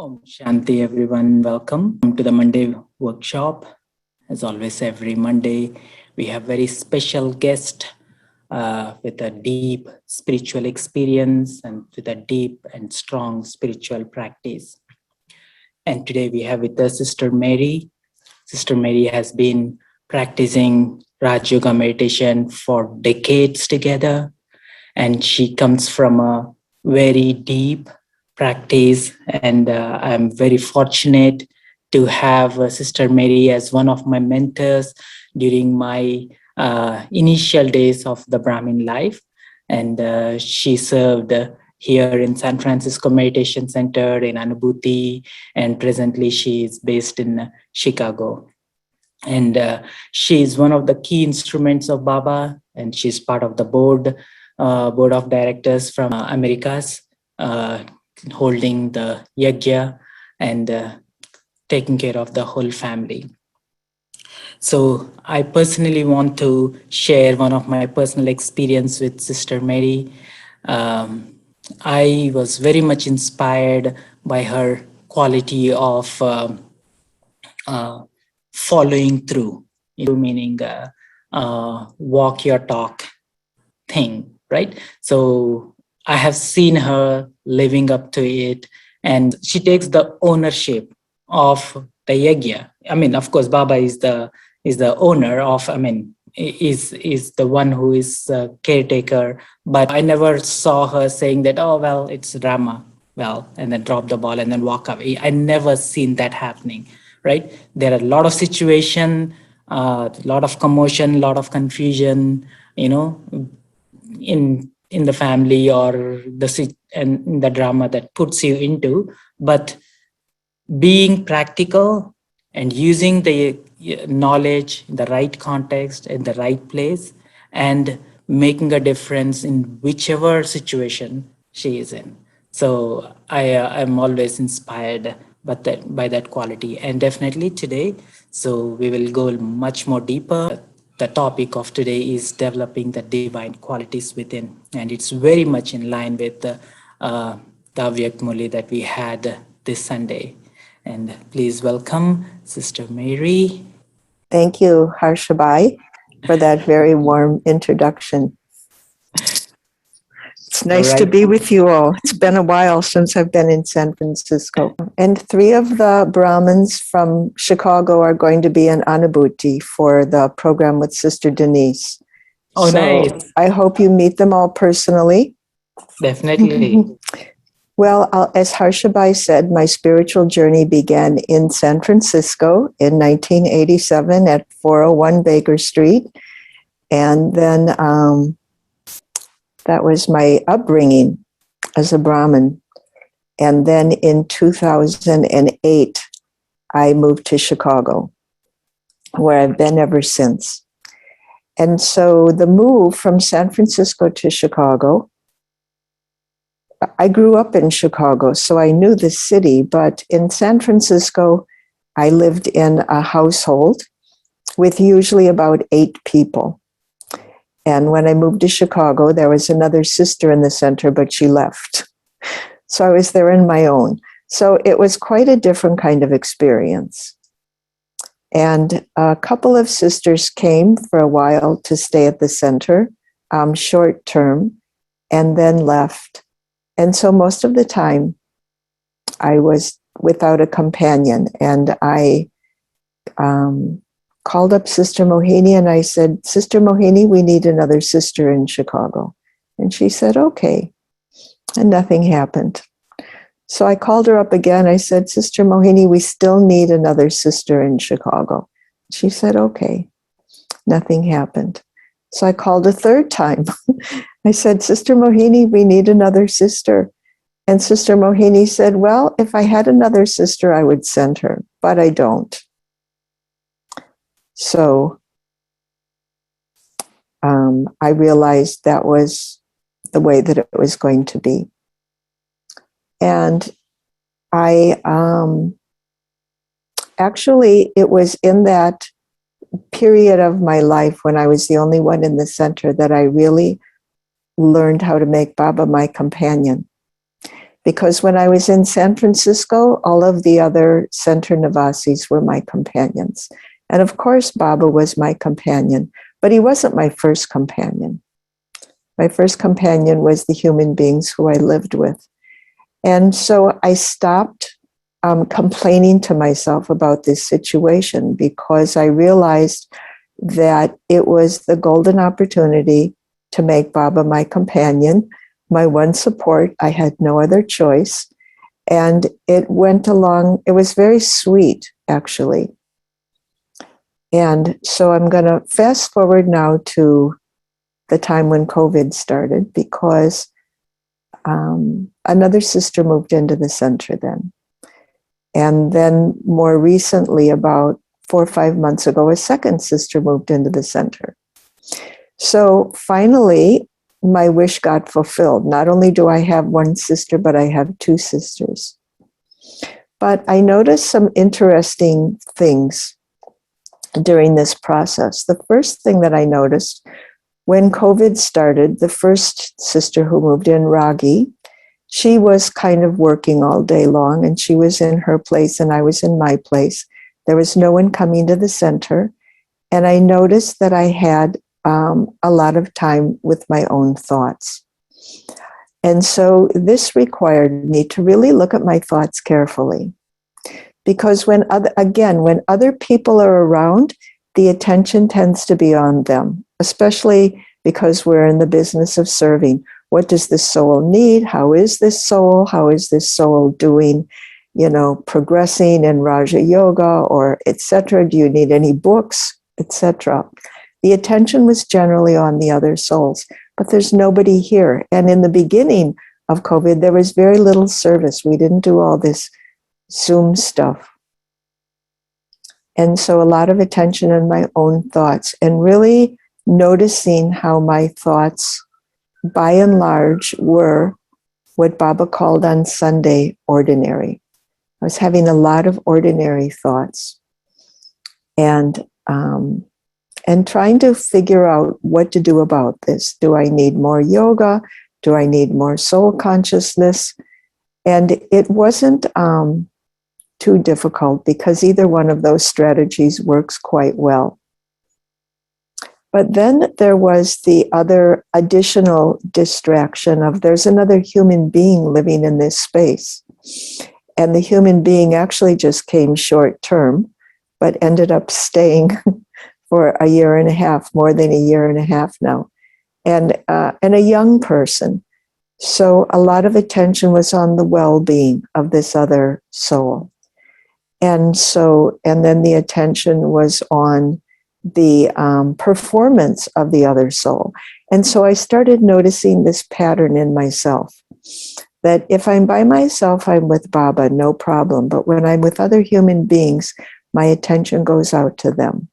Om Shanti, everyone. Welcome to the Monday workshop. As always, every Monday, we have very special guest with a deep spiritual experience and with a deep and strong spiritual practice. And today we have with us Sister Mary. Sister Mary has been practicing Raj Yoga meditation for decades together, and she comes from a very deep practice, and I'm very fortunate to have Sister Mary as one of my mentors during my initial days of the Brahmin life. And she served here in San Francisco Meditation Center in Anubhuti, and presently she is based in Chicago. And she is one of the key instruments of Baba, and she's part of the board of directors from Americas, holding the yajna and taking care of the whole family. So I personally want to share one of my personal experience with Sister Mary. I was very much inspired by her quality of following through, meaning walk your talk thing, right? So I have seen her living up to it, and she takes the ownership of the yajna. I mean, of course, Baba is the owner of, is the one who is caretaker, but I never saw her saying that, oh, well, it's Rama, well, and then drop the ball and then walk away. I never seen that happening, right? There are a lot of situation, a lot of commotion, a lot of confusion, in the family or the drama that puts you into, but being practical and using the knowledge in the right context, in the right place, and making a difference in whichever situation she is in. So I'm always inspired by that quality, and definitely today, so we will go much more deeper. The topic of today is developing the divine qualities within, and it's very much in line with the Avyak Muli that we had this Sunday. And please welcome Sister Mary. Thank you, Harsha, for that very warm introduction. It's nice to be with you all. It's been a while since I've been in San Francisco. And 3 of the Brahmins from Chicago are going to be in Anubhuti for the program with Sr Denise. Oh, so nice. I hope you meet them all personally. Definitely. Well, as Harsha said, my spiritual journey began in San Francisco in 1987 at 401 Baker Street. And then that was my upbringing as a Brahmin. And then in 2008, I moved to Chicago, where I've been ever since. And so the move from San Francisco to Chicago, I grew up in Chicago, so I knew the city, but in San Francisco, I lived in a household with usually about 8 people. And when I moved to Chicago, there was another sister in the center, but she left. So I was there on my own. So it was quite a different kind of experience. And a couple of sisters came for a while to stay at the center, short term, and then left. And so most of the time, I was without a companion. And I called up Sister Mohini and I said, Sister Mohini, we need another sister in Chicago. And she said, okay. And nothing happened. So I called her up again. I said, Sister Mohini, we still need another sister in Chicago. She said, okay. Nothing happened. So I called a third time. I said, Sister Mohini, we need another sister. And Sister Mohini said, well, if I had another sister, I would send her, but I don't. So I realized that was the way that it was going to be. And I actually, it was in that period of my life when I was the only one in the center that I really learned how to make Baba my companion. Because when I was in San Francisco, all of the other center Nivasis were my companions. And of course, Baba was my companion, but he wasn't my first companion. My first companion was the human beings who I lived with. And so I stopped complaining to myself about this situation because I realized that it was the golden opportunity to make Baba my companion, my one support. I had no other choice. And it went along, it was very sweet, actually. And so I'm going to fast forward now to the time when COVID started, because another sister moved into the center then. And then more recently, about 4 or 5 months ago, a second sister moved into the center. So finally, my wish got fulfilled. Not only do I have one sister, but I have 2 sisters. But I noticed some interesting things during this process. The first thing that I noticed, when COVID started, the first sister who moved in, Ragi, she was kind of working all day long, and she was in her place and I was in my place. There was no one coming to the center. And I noticed that I had a lot of time with my own thoughts. And so this required me to really look at my thoughts carefully. Because when other people are around, the attention tends to be on them, especially because we're in the business of serving. What does this soul need? How is this soul? How is this soul doing, progressing in Raja Yoga or etc.? Do you need any books, etc.? The attention was generally on the other souls, but there's nobody here. And in the beginning of COVID, there was very little service. We didn't do all this Zoom stuff. And so a lot of attention on my own thoughts, and really noticing how my thoughts, by and large, were what Baba called on Sunday ordinary. I was having a lot of ordinary thoughts, and trying to figure out what to do about this. Do I need more yoga? Do I need more soul consciousness? And it wasn't too difficult, because either one of those strategies works quite well. But then there was the other additional distraction of there's another human being living in this space. And the human being actually just came short term, but ended up staying for a year and a half, more than a year and a half now, and a young person. So a lot of attention was on the well-being of this other soul. And then the attention was on the performance of the other soul. And so I started noticing this pattern in myself, that if I'm by myself, I'm with Baba, no problem. But when I'm with other human beings, my attention goes out to them.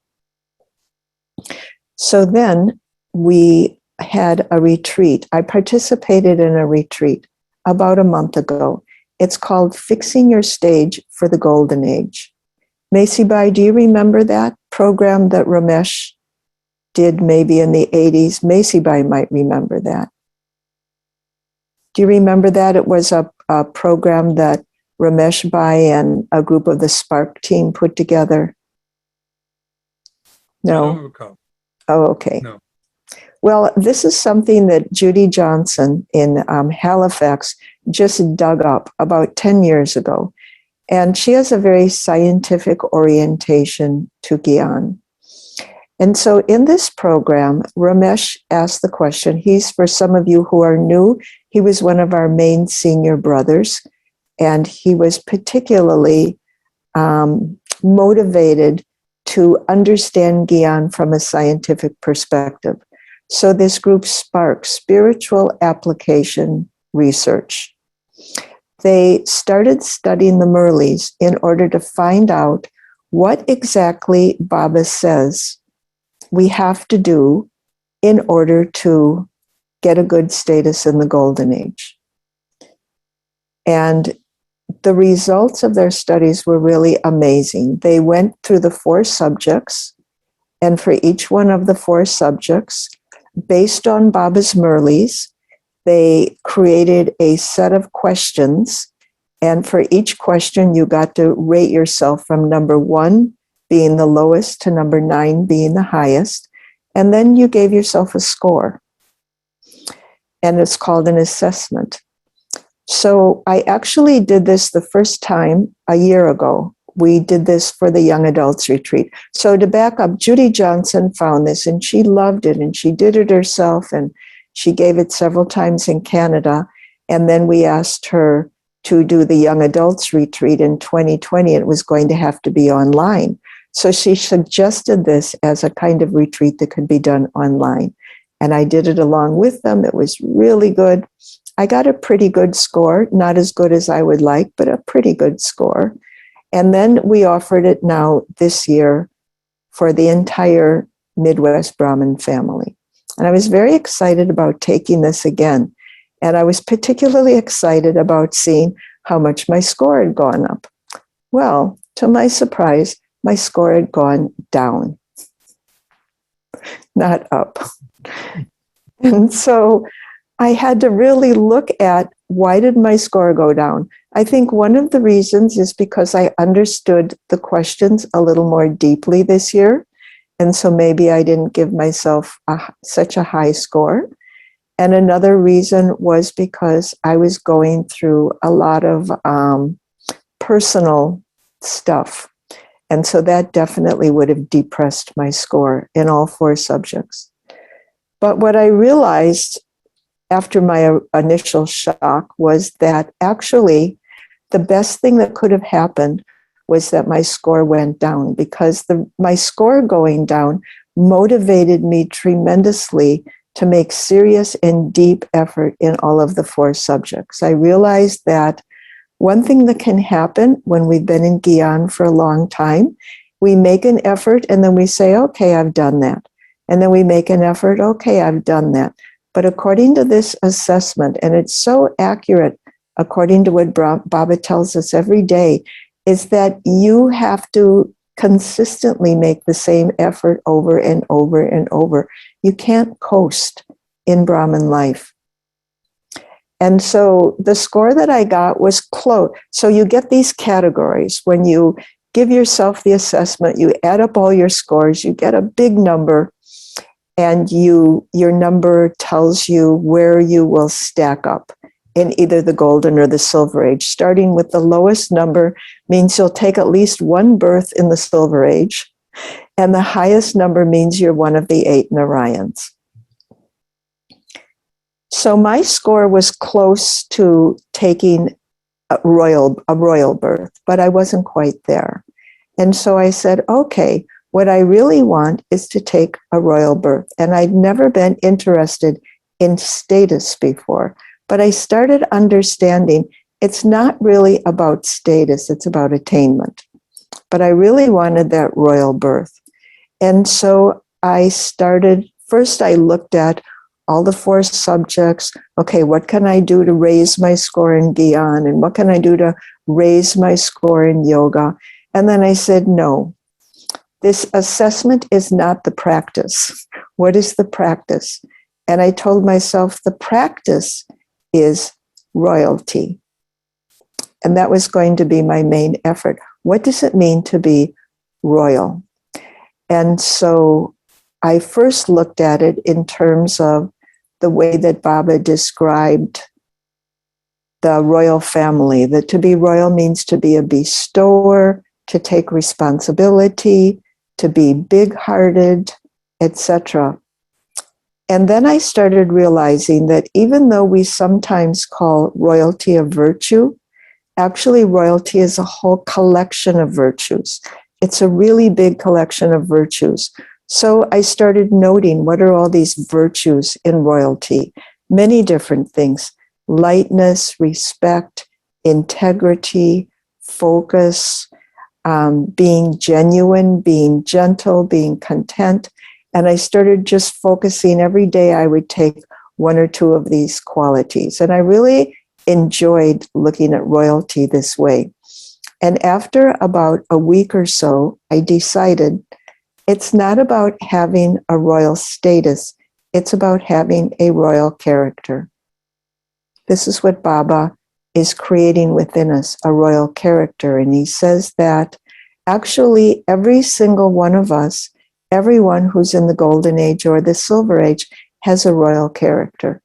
So then we had a retreat. I participated in a retreat about a month ago. It's called Fixing Your Stage for the Golden Age. Macy-Bai, do you remember that program that Ramesh did maybe in the 80s? Macy-Bai might remember that. Do you remember that? It was a program that Ramesh Bai and a group of the Spark team put together. No? I don't recall. Oh, okay. No. Well, this is something that Judy Johnson in Halifax just dug up about 10 years ago. And she has a very scientific orientation to Gyan. And so in this program, Ramesh asked the question. He's, for some of you who are new, he was one of our main senior brothers, and he was particularly motivated to understand Gyan from a scientific perspective. So this group Spark, Spiritual Application Research, they started studying the Murlis in order to find out what exactly Baba says we have to do in order to get a good status in the Golden Age. And the results of their studies were really amazing. They went through the 4 subjects, and for each one of the 4 subjects, based on Baba's Murlis, they created a set of questions. And for each question, you got to rate yourself from number 1 being the lowest to number 9 being the highest. And then you gave yourself a score. And it's called an assessment. So I actually did this the first time a year ago. We did this for the young adults retreat. So to back up, Judy Johnson found this and she loved it and she did it herself and she gave it several times in Canada. And then we asked her to do the young adults retreat in 2020. It was going to have to be online. So she suggested this as a kind of retreat that could be done online. And I did it along with them. It was really good. I got a pretty good score, not as good as I would like, but a pretty good score. And then we offered it now this year for the entire Midwest Brahmin family. And I was very excited about taking this again. And I was particularly excited about seeing how much my score had gone up. Well, to my surprise, my score had gone down, not up. And so I had to really look at, why did my score go down? I think one of the reasons is because I understood the questions a little more deeply this year. And so maybe I didn't give myself such a high score. And another reason was because I was going through a lot of personal stuff. And so that definitely would have depressed my score in all 4 subjects. But what I realized after my initial shock was that actually the best thing that could have happened was that my score went down, because my score going down motivated me tremendously to make serious and deep effort in all of the 4 subjects. I realized that one thing that can happen when we've been in Gyan for a long time, we make an effort and then we say, okay, I've done that. And then we make an effort, okay, I've done that. But according to this assessment, and it's so accurate, according to what Baba tells us every day, is that you have to consistently make the same effort over and over and over. You can't coast in Brahmin life. And so the score that I got was close. So you get these categories. When you give yourself the assessment, you add up all your scores, you get a big number, and your number tells you where you will stack up in either the golden or the silver age. Starting with the lowest number means you'll take at least 1 birth in the silver age, and the highest number means you're one of the 8 Narayans. So my score was close to taking a royal birth, but I wasn't quite there. And so I said, okay, what I really want is to take a royal birth. And I'd never been interested in status before, but I started understanding it's not really about status, it's about attainment. But I really wanted that royal birth. And so I started, first I looked at all the 4 subjects. Okay, what can I do to raise my score in Gyan? And what can I do to raise my score in yoga? And then I said, no, this assessment is not the practice. What is the practice? And I told myself the practice is royalty. And that was going to be my main effort. What does it mean to be royal? And so I first looked at it in terms of the way that Baba described the royal family, that to be royal means to be a bestower, to take responsibility, to be big-hearted, etc. And then I started realizing that even though we sometimes call royalty a virtue, actually royalty is a whole collection of virtues. It's a really big collection of virtues. So I started noting, what are all these virtues in royalty? Many different things: lightness, respect, integrity, focus, being genuine, being gentle, being content. And I started just focusing. Every day I would take 1 or 2 of these qualities. And I really enjoyed looking at royalty this way. And after about a week or so, I decided it's not about having a royal status. It's about having a royal character. This is what Baba is creating within us, a royal character. And he says that actually every single one of us, everyone who's in the golden age or the silver age, has a royal character.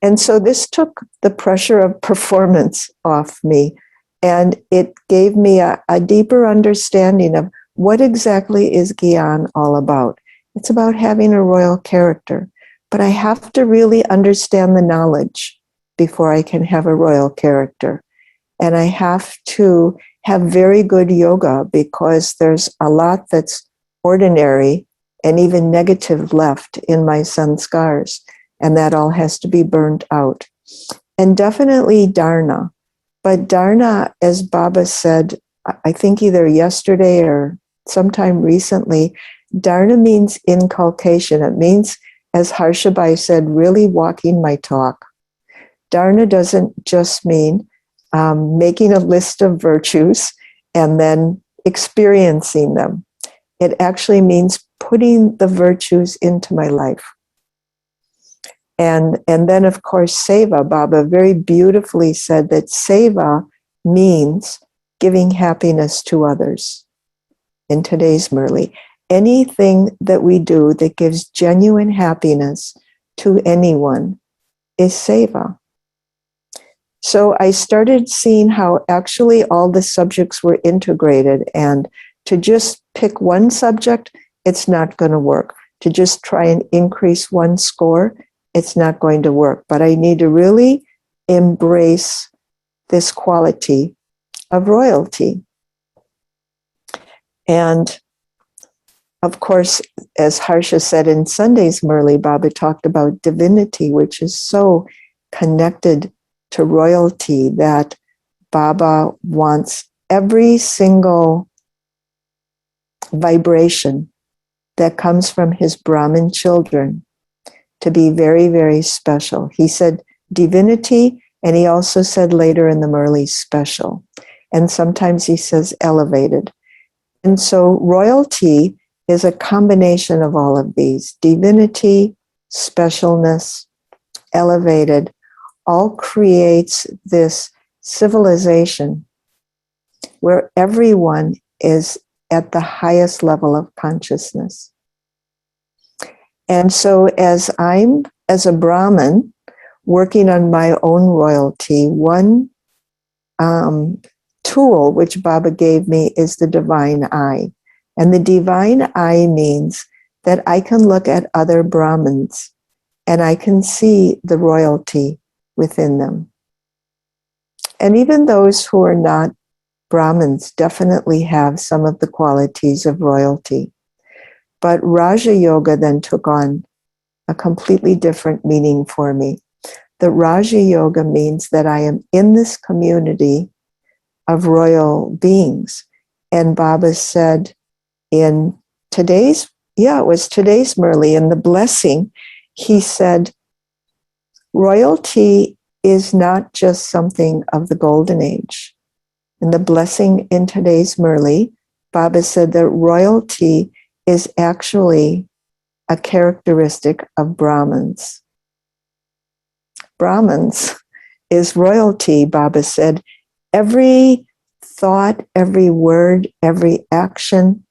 And so this took the pressure of performance off me, and it gave me a deeper understanding of what exactly is Gyan all about. It's about having a royal character, but I have to really understand the knowledge before I can have a royal character. And I have to have very good yoga, because there's a lot that's ordinary and even negative left in my sanskars. And that all has to be burned out. And definitely dharna. But dharna, as Baba said, I think either yesterday or sometime recently, dharna means inculcation. It means, as Harsha said, really walking my talk. Dharna doesn't just mean making a list of virtues and then experiencing them. It actually means putting the virtues into my life. And then, of course, seva. Baba very beautifully said that seva means giving happiness to others. In today's Murli, anything that we do that gives genuine happiness to anyone is seva. So I started seeing how actually all the subjects were integrated, and to just pick one subject, it's not going to work. To just try and increase one score, it's not going to work. But I need to really embrace this quality of royalty. And of course, as Harsha said in Sunday's Murli, Baba talked about divinity, which is so connected to royalty, that Baba wants every single vibration that comes from his Brahmin children to be very, very special. He said divinity, and he also said later in the Murli special. And sometimes he says elevated. And so royalty is a combination of all of these. Divinity, specialness, elevated, all creates this civilization where everyone is at the highest level of consciousness. And so as a Brahmin, working on my own royalty, one tool which Baba gave me is the divine eye. And the divine eye means that I can look at other Brahmins and I can see the royalty within them. And even those who are not Brahmins definitely have some of the qualities of royalty. But Raja Yoga then took on a completely different meaning for me. The Raja Yoga means that I am in this community of royal beings. And Baba said in today's Murli, in the blessing, he said, royalty is not just something of the golden age. In the blessing in today's Murli, Baba said that royalty is actually a characteristic of Brahmins. Brahmins is royalty, Baba said. Every thought, every word, every action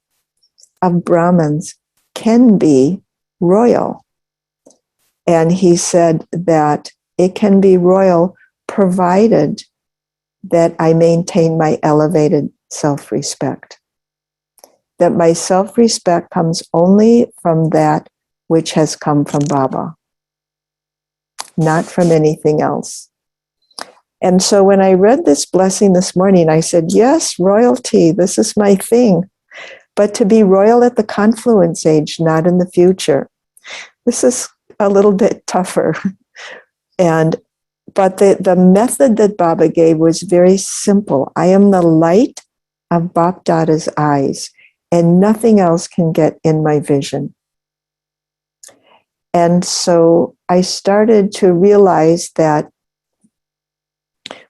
of Brahmins can be royal. And he said that it can be royal provided that I maintain my elevated self-respect. That my self-respect comes only from that which has come from Baba, not from anything else. And so when I read this blessing this morning, I said, yes, royalty, this is my thing. But to be royal at the confluence age, not in the future. This is a little bit tougher. But the method that Baba gave was very simple. I am the light of Bap Dada's eyes, and nothing else can get in my vision. And so I started to realize that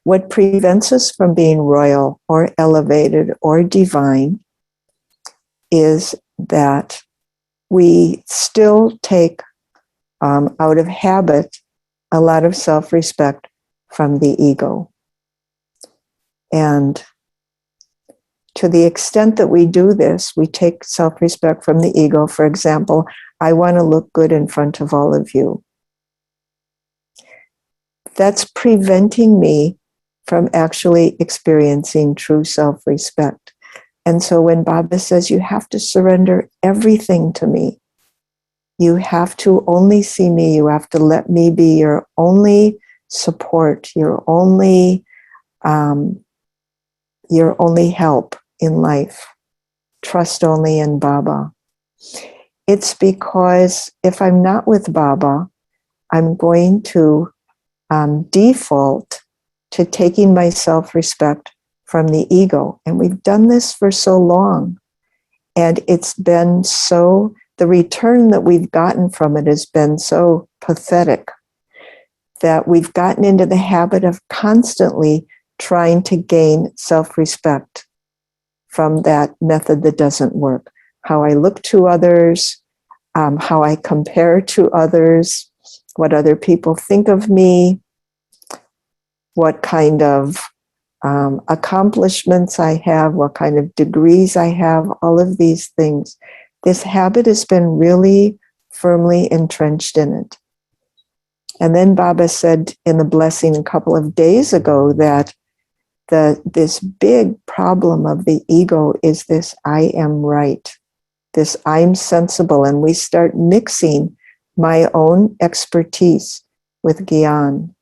what prevents us from being royal or elevated or divine is that we still take out of habit a lot of self-respect from the ego. And to the extent that we do this, we take self-respect from the ego. For example, I want to look good in front of all of you. That's preventing me from actually experiencing true self-respect. And so when Baba says, you have to surrender everything to me, you have to only see me, you have to let me be your only support, your only help in life. Trust only in Baba. It's because if I'm not with Baba, I'm going to default to taking my self-respect from the ego. And we've done this for so long. And it's been so, the return that we've gotten from it has been so pathetic that we've gotten into the habit of constantly trying to gain self-respect from that method that doesn't work. How I look to others, how I compare to others, what other people think of me, what kind of accomplishments I have, what kind of degrees I have, all of these things. This habit has been really firmly entrenched in it. And then Baba said in the blessing a couple of days ago that this big problem of the ego is this I am right, this I'm sensible, and we start mixing my own expertise with Gyan.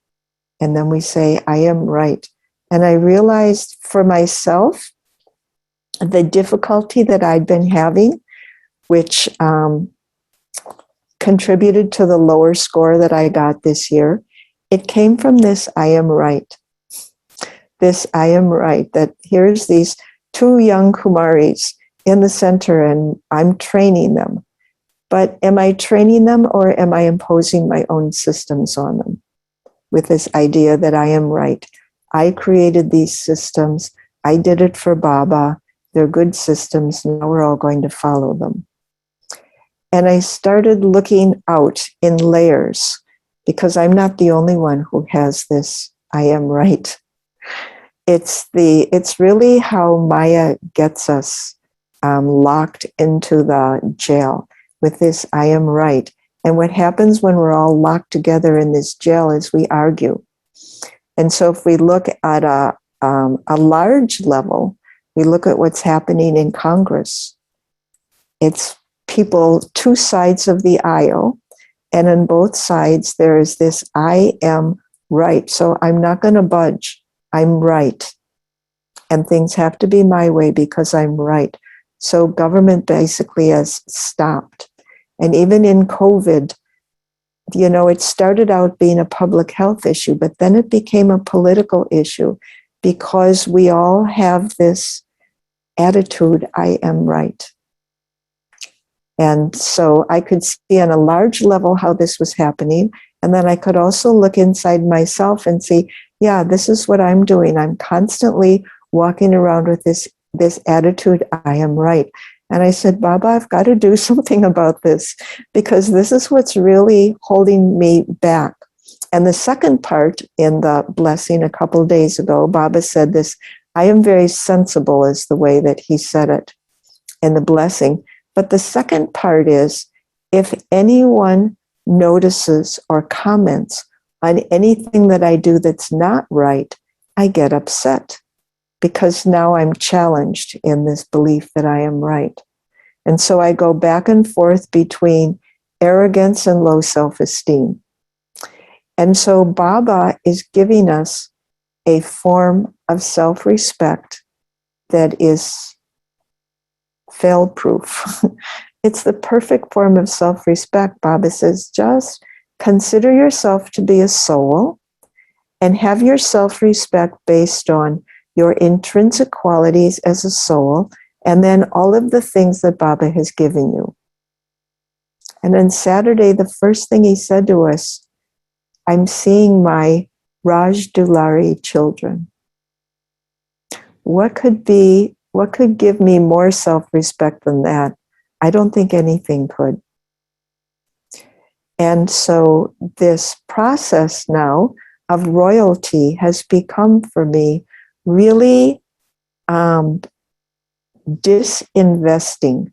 And then we say, I am right. And I realized for myself, the difficulty that I'd been having, which contributed to the lower score that I got this year, it came from this I am right. This I am right, that here's these two young Kumaris in the center and I'm training them. But am I training them or am I imposing my own systems on them with this idea that I am right? I created these systems. I did it for Baba. They're good systems. Now we're all going to follow them. And I started looking out in layers because I'm not the only one who has this I am right. It's really how Maya gets us locked into the jail with this I am right. And what happens when we're all locked together in this jail is we argue. And so if we look at a large level, we look at what's happening in Congress. It's people, two sides of the aisle, and on both sides there is this I am right. So I'm not going to budge. I'm right. And things have to be my way because I'm right. So government basically has stopped. And even in COVID, it started out being a public health issue, but then it became a political issue because we all have this attitude, I am right. And so I could see on a large level how this was happening. And then I could also look inside myself and see, yeah, this is what I'm doing. I'm constantly walking around with this attitude, I am right. And I said, Baba, I've got to do something about this because this is what's really holding me back. And the second part in the blessing a couple of days ago, Baba said this, I am very sensible is the way that he said it in the blessing. But the second part is, if anyone notices or comments on anything that I do that's not right, I get upset because now I'm challenged in this belief that I am right. And so I go back and forth between arrogance and low self-esteem. And so Baba is giving us a form of self-respect that is fail-proof. It's the perfect form of self-respect. Baba says, just consider yourself to be a soul and have your self-respect based on your intrinsic qualities as a soul, and then all of the things that Baba has given you. And on Saturday, the first thing he said to us, I'm seeing my Raj Dulari children. What could give me more self-respect than that? I don't think anything could. And so this process now of royalty has become for me really disinvesting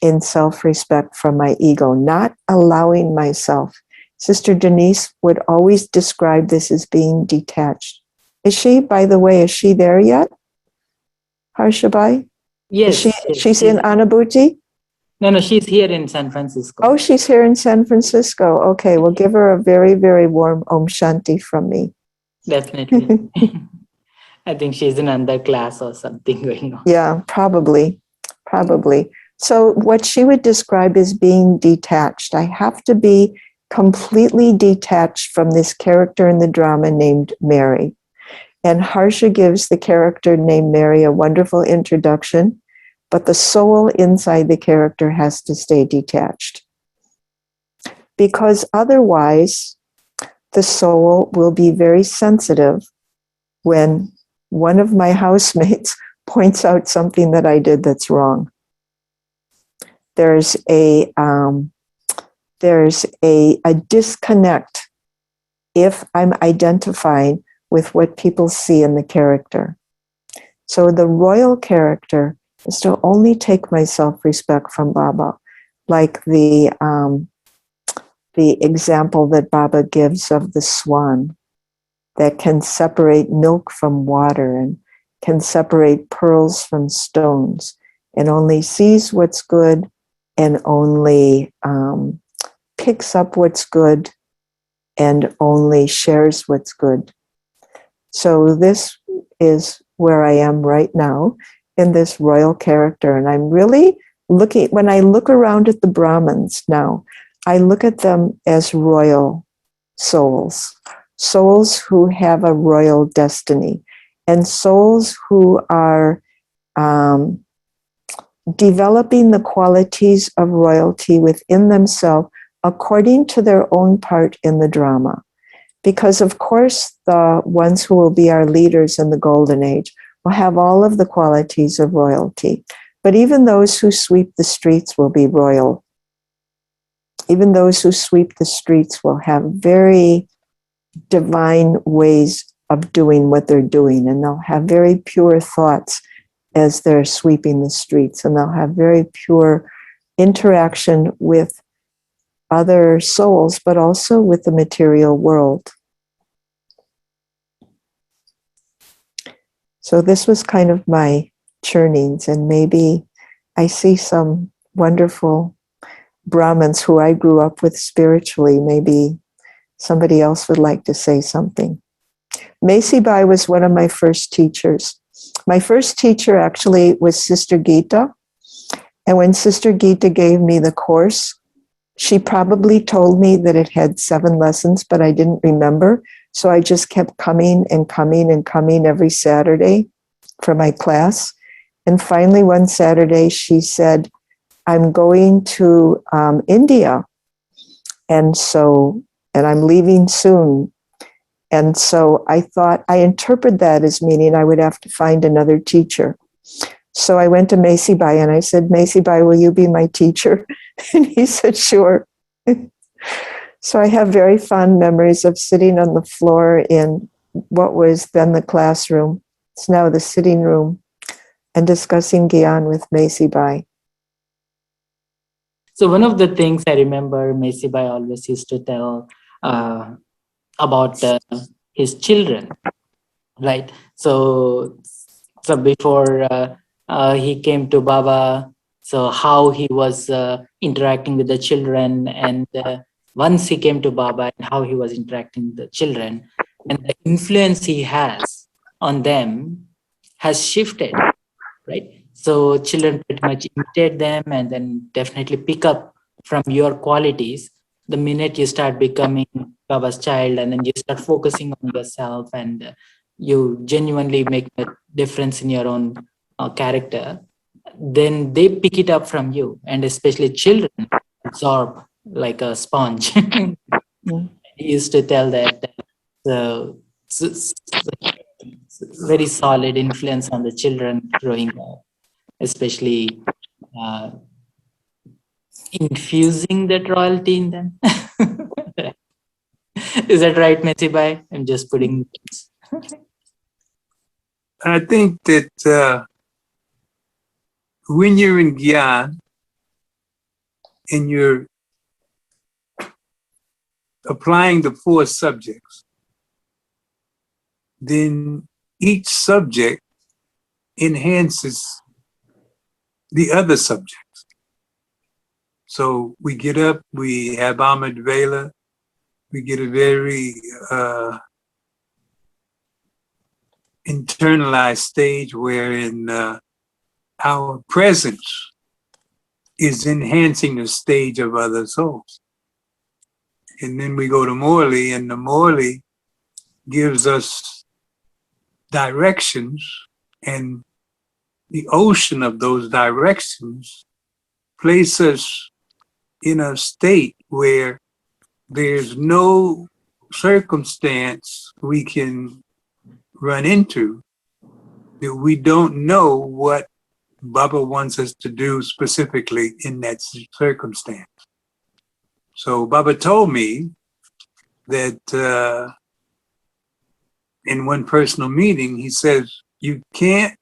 in self-respect from my ego, not allowing myself. Sister Denise would always describe this as being detached. Is she, by the way, is she there yet? Harsha Bai? Yes, yes, She's in Anubhuti? No, she's here in San Francisco. Oh, she's here in San Francisco. Okay, well, give her a very, very warm Om Shanti from me. Definitely. I think she's in another class or something going on. Yeah, probably. So what she would describe as being detached. I have to be completely detached from this character in the drama named Mary. And Harsha gives the character named Mary a wonderful introduction, but the soul inside the character has to stay detached. Because otherwise, the soul will be very sensitive when one of my housemates points out something that I did that's wrong. There's a disconnect if I'm identifying with what people see in the character. So the royal character is to only take my self-respect from Baba, like the example that Baba gives of the swan that can separate milk from water and can separate pearls from stones and only sees what's good and only picks up what's good and only shares what's good. So this is where I am right now in this royal character. And I'm really looking, when I look around at the Brahmins now, I look at them as royal souls, souls who have a royal destiny, and souls who are developing the qualities of royalty within themselves according to their own part in the drama. Because, of course, the ones who will be our leaders in the Golden Age will have all of the qualities of royalty. But even those who sweep the streets will be royal. Even those who sweep the streets will have very divine ways of doing what they're doing, and they'll have very pure thoughts as they're sweeping the streets, and they'll have very pure interaction with other souls, but also with the material world. So this was kind of my churnings, and maybe I see some wonderful Brahmins who I grew up with spiritually. Maybe somebody else would like to say something. Mesi Bai was one of my first teachers. My first teacher actually was Sister Gita. And when Sister Gita gave me the course, she probably told me that it had 7 lessons, but I didn't remember. So I just kept coming and coming and coming every Saturday for my class. And finally, one Saturday, she said, I'm going to India. And I'm leaving soon. And so I thought, I interpreted that as meaning I would have to find another teacher. So I went to Mesi Bai and I said, Mesi Bai, will you be my teacher? And he said, sure. So I have very fond memories of sitting on the floor in what was then the classroom. It's now the sitting room, and discussing Gyan with Mesi Bai. So one of the things I remember Mesi Bai always used to tell about his children, right? So before he came to Baba, so how he was interacting with the children, and once he came to Baba, and how he was interacting with the children, and the influence he has on them has shifted, right? So children pretty much imitate them and then definitely pick up from your qualities the minute you start becoming Baba's child, and then you start focusing on yourself, and you genuinely make a difference in your own character, then they pick it up from you, and especially children absorb like a sponge. He used to tell that it's very solid influence on the children growing up, especially infusing that royalty in them. Is that right, Metibai? I'm just putting. I think that when you're in Gyan and you're applying the 4 subjects, then each subject enhances the other subjects. So we get up, we have Ahmed Vela, we get a very internalized stage wherein our presence is enhancing the stage of other souls. And then we go to Morley, and the Morley gives us directions, and the ocean of those directions place us in a state where there's no circumstance we can run into that we don't know what Baba wants us to do specifically in that circumstance. So Baba told me that in one personal meeting, he says, you can't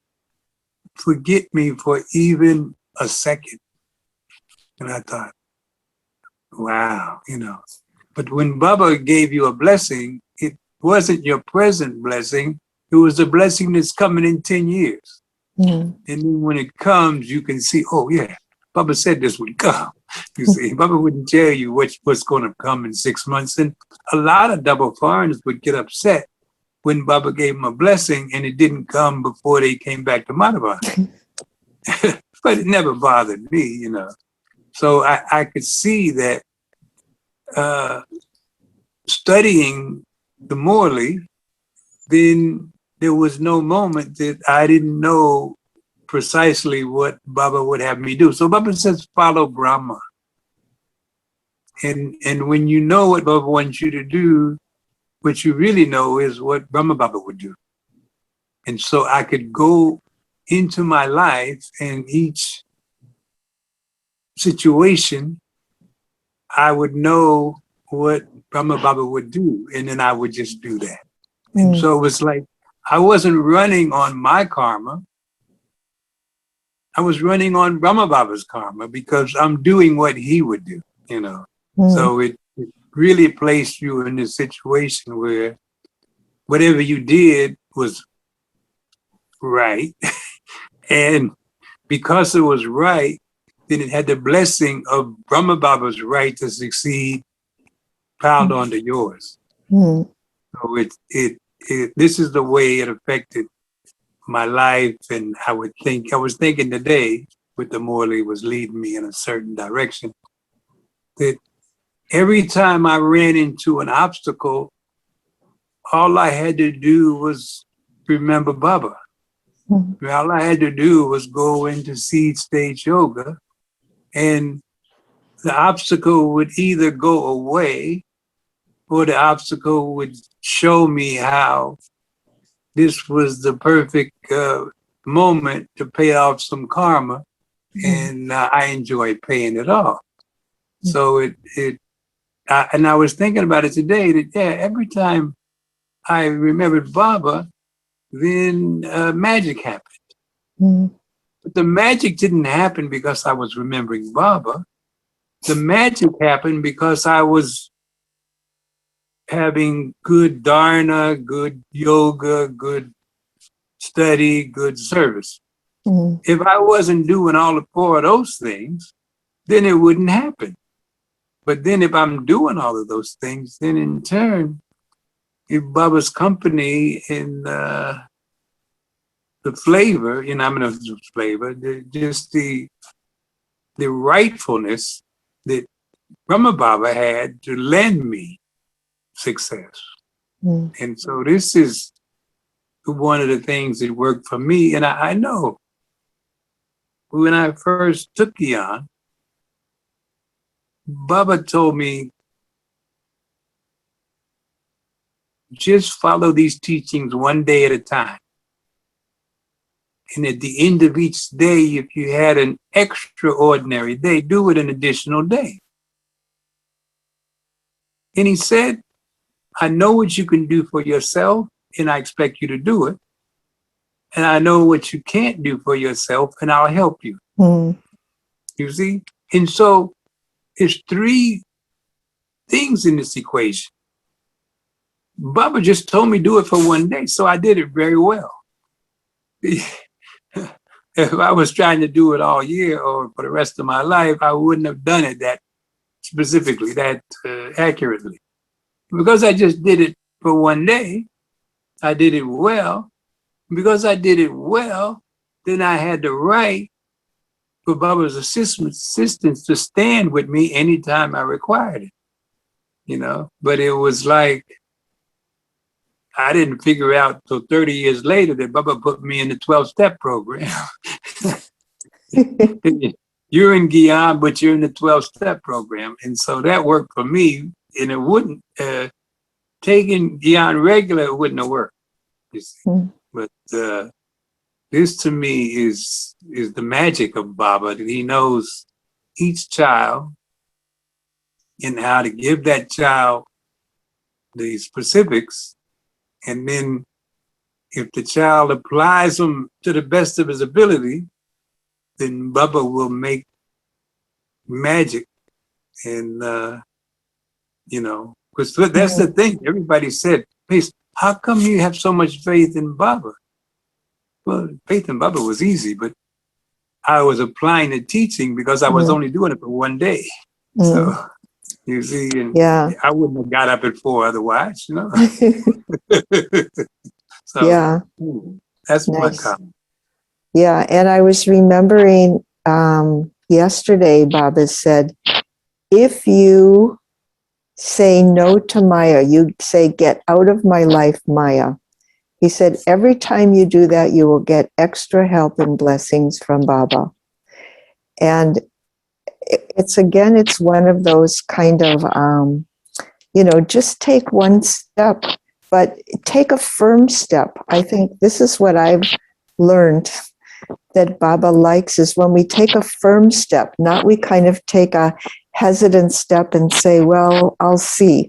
forget me for even a second. And I thought, wow, But when Baba gave you a blessing, it wasn't your present blessing. It was a blessing that's coming in 10 years. And then when it comes, you can see, oh, yeah, Baba said this would come. You see, Baba wouldn't tell you what's going to come in 6 months. And a lot of double foreigners would get upset when Baba gave them a blessing and it didn't come before they came back to Madhava. But it never bothered me, So I could see that studying the Morley, then there was no moment that I didn't know precisely what Baba would have me do. So Baba says, follow Brahma. And when you know what Baba wants you to do, what you really know is what Brahma-Baba would do. And so I could go into my life, and each situation, I would know what Brahma-Baba would do, and then I would just do that. And so it was like, I wasn't running on my karma. I was running on Brahma-Baba's karma because I'm doing what he would do, So it really placed you in this situation where whatever you did was right. And because it was right, then it had the blessing of Brahma-Baba's right to succeed piled onto yours. So this is the way it affected my life. And I was thinking today with the Morley was leading me in a certain direction, that every time I ran into an obstacle, all I had to do was remember Baba. All I had to do was go into seed stage yoga, and the obstacle would either go away or the obstacle would show me how this was the perfect moment to pay off some karma, and I enjoy paying it off. So and I was thinking about it today that every time I remembered Baba, then magic happened. But the magic didn't happen because I was remembering Baba. The magic happened because I was having good dharana, good yoga, good study, good service. If I wasn't doing all 4 of those things, then it wouldn't happen. But then if I'm doing all of those things, then in turn, if Baba's company and the flavor, I'm going to flavor, just the rightfulness that Brahma-Baba had to lend me success. And so this is one of the things that worked for me. And I know when I first took Gyan, Baba told me, just follow these teachings one day at a time. And at the end of each day, if you had an extraordinary day, do it an additional day. And he said, I know what you can do for yourself, and I expect you to do it. And I know what you can't do for yourself, and I'll help you. Mm. You see? And so it's three things in this equation. Baba just told me do it for one day, so I did it very well. If I was trying to do it all year or for the rest of my life, I wouldn't have done it that specifically, that accurately. Because I just did it for one day, I did it well. Because I did it well, then I had the right for Baba's assistance to stand with me anytime I required it, you know. But it was like, I didn't figure out till 30 years later that Baba put me in the 12-step program. You're in Guyana, but you're in the 12-step program. And so that worked for me, and it wouldn't, taking Guyana regular, it wouldn't have worked, you see. Mm. But this to me is the magic of Baba, that he knows each child and how to give that child the specifics. And then if the child applies them to the best of his ability, then Baba will make magic. And, you know, because that's the thing. Everybody said, how come you have so much faith in Baba? Well, faith in Baba was easy, but I was applying the teaching because I was only doing it for one day. So, you see, and I wouldn't have got up at 4 otherwise, you know. So, that's nice. My comment. Yeah, and I was remembering yesterday, Baba said, if you say no to Maya, you say, get out of my life, Maya. He said, every time you do that, you will get extra help and blessings from Baba. And it's one of those kind of, you know, just take one step, but take a firm step. I think this is what I've learned that Baba likes, is when we take a firm step, not we kind of take a hesitant step and say, well, I'll see.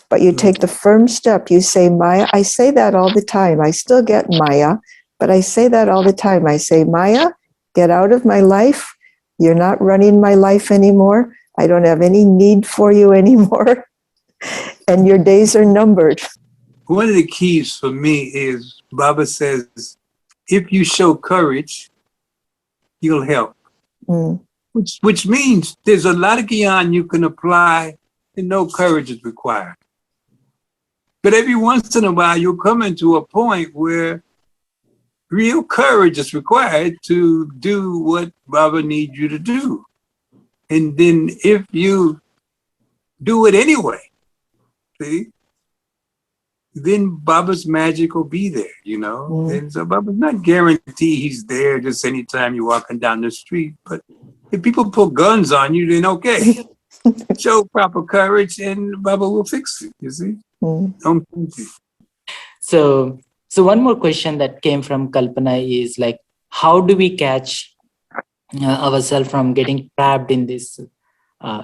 But you take the firm step. You say, Maya, I say that all the time. I still get Maya, but I say that all the time. I say, Maya, get out of my life. You're not running my life anymore. I don't have any need for you anymore. And your days are numbered. One of the keys for me is Baba says, if you show courage, you'll help. Which means there's a lot of Gyan you can apply and no courage is required. But every once in a while, you'll come into a point where real courage is required to do what Baba needs you to do. And then if you do it anyway, see, then Baba's magic will be there, you know? And so Baba's not guaranteed he's there just anytime you're walking down the street. But if people put guns on you, then okay. Show proper courage and Baba will fix it, you see? So one more question that came from Kalpana is like, how do we catch ourselves from getting trapped in this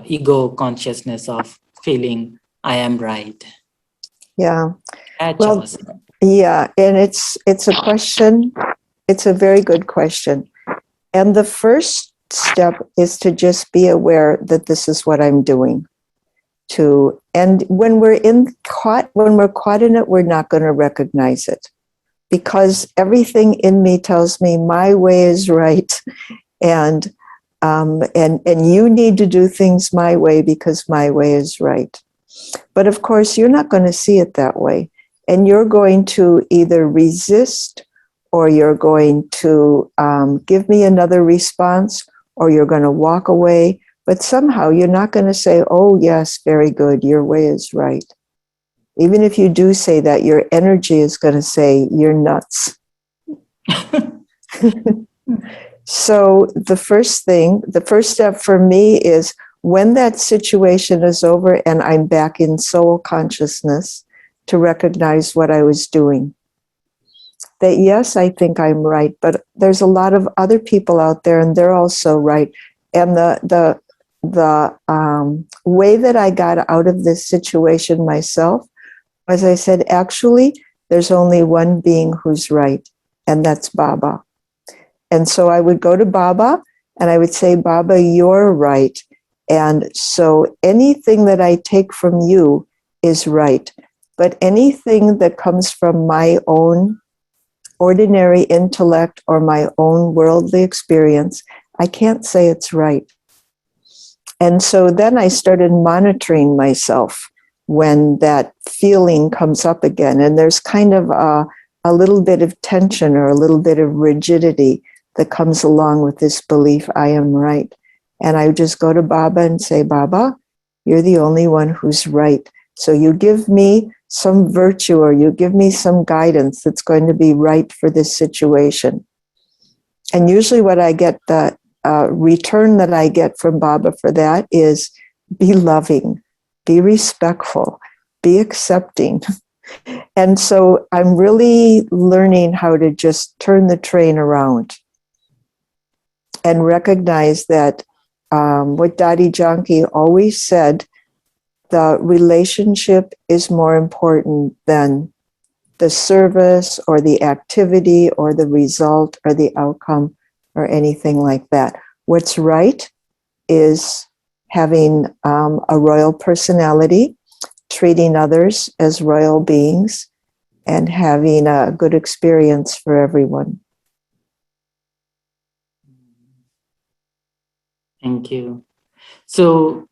ego consciousness of feeling I am right? Yeah. Yeah, and it's a question. It's a very good question. And the first step is to just be aware that this is what I'm doing. And when we're caught in it, we're not going to recognize it, because everything in me tells me my way is right, and you need to do things my way because my way is right. But of course, you're not going to see it that way, and you're going to either resist, or you're going to give me another response, or you're going to walk away. But somehow you're not going to say, oh, yes, very good, your way is right. Even if you do say that, your energy is going to say, you're nuts. So the first step for me is, when that situation is over and I'm back in soul consciousness, to recognize what I was doing. that yes, I think I'm right, but there's a lot of other people out there and they're also right. And the way that I got out of this situation myself was I said, actually, there's only one being who's right, and that's Baba. And so I would go to Baba and I would say, Baba, you're right. And so anything that I take from you is right. But anything that comes from my own ordinary intellect or my own worldly experience, I can't say it's right. And so then I started monitoring myself when that feeling comes up again. And there's kind of a little bit of tension or a little bit of rigidity that comes along with this belief, I am right. And I would just go to Baba and say, Baba, you're the only one who's right. So you give me some virtue or you give me some guidance that's going to be right for this situation. And usually what I get, the return that I get from Baba for that is be loving, be respectful, be accepting. And so I'm really learning how to just turn the train around and recognize that what Dadi Janki always said, the relationship is more important than the service or the activity or the result or the outcome or anything like that. What's right is having a royal personality, treating others as royal beings, and having a good experience for everyone. Thank you. So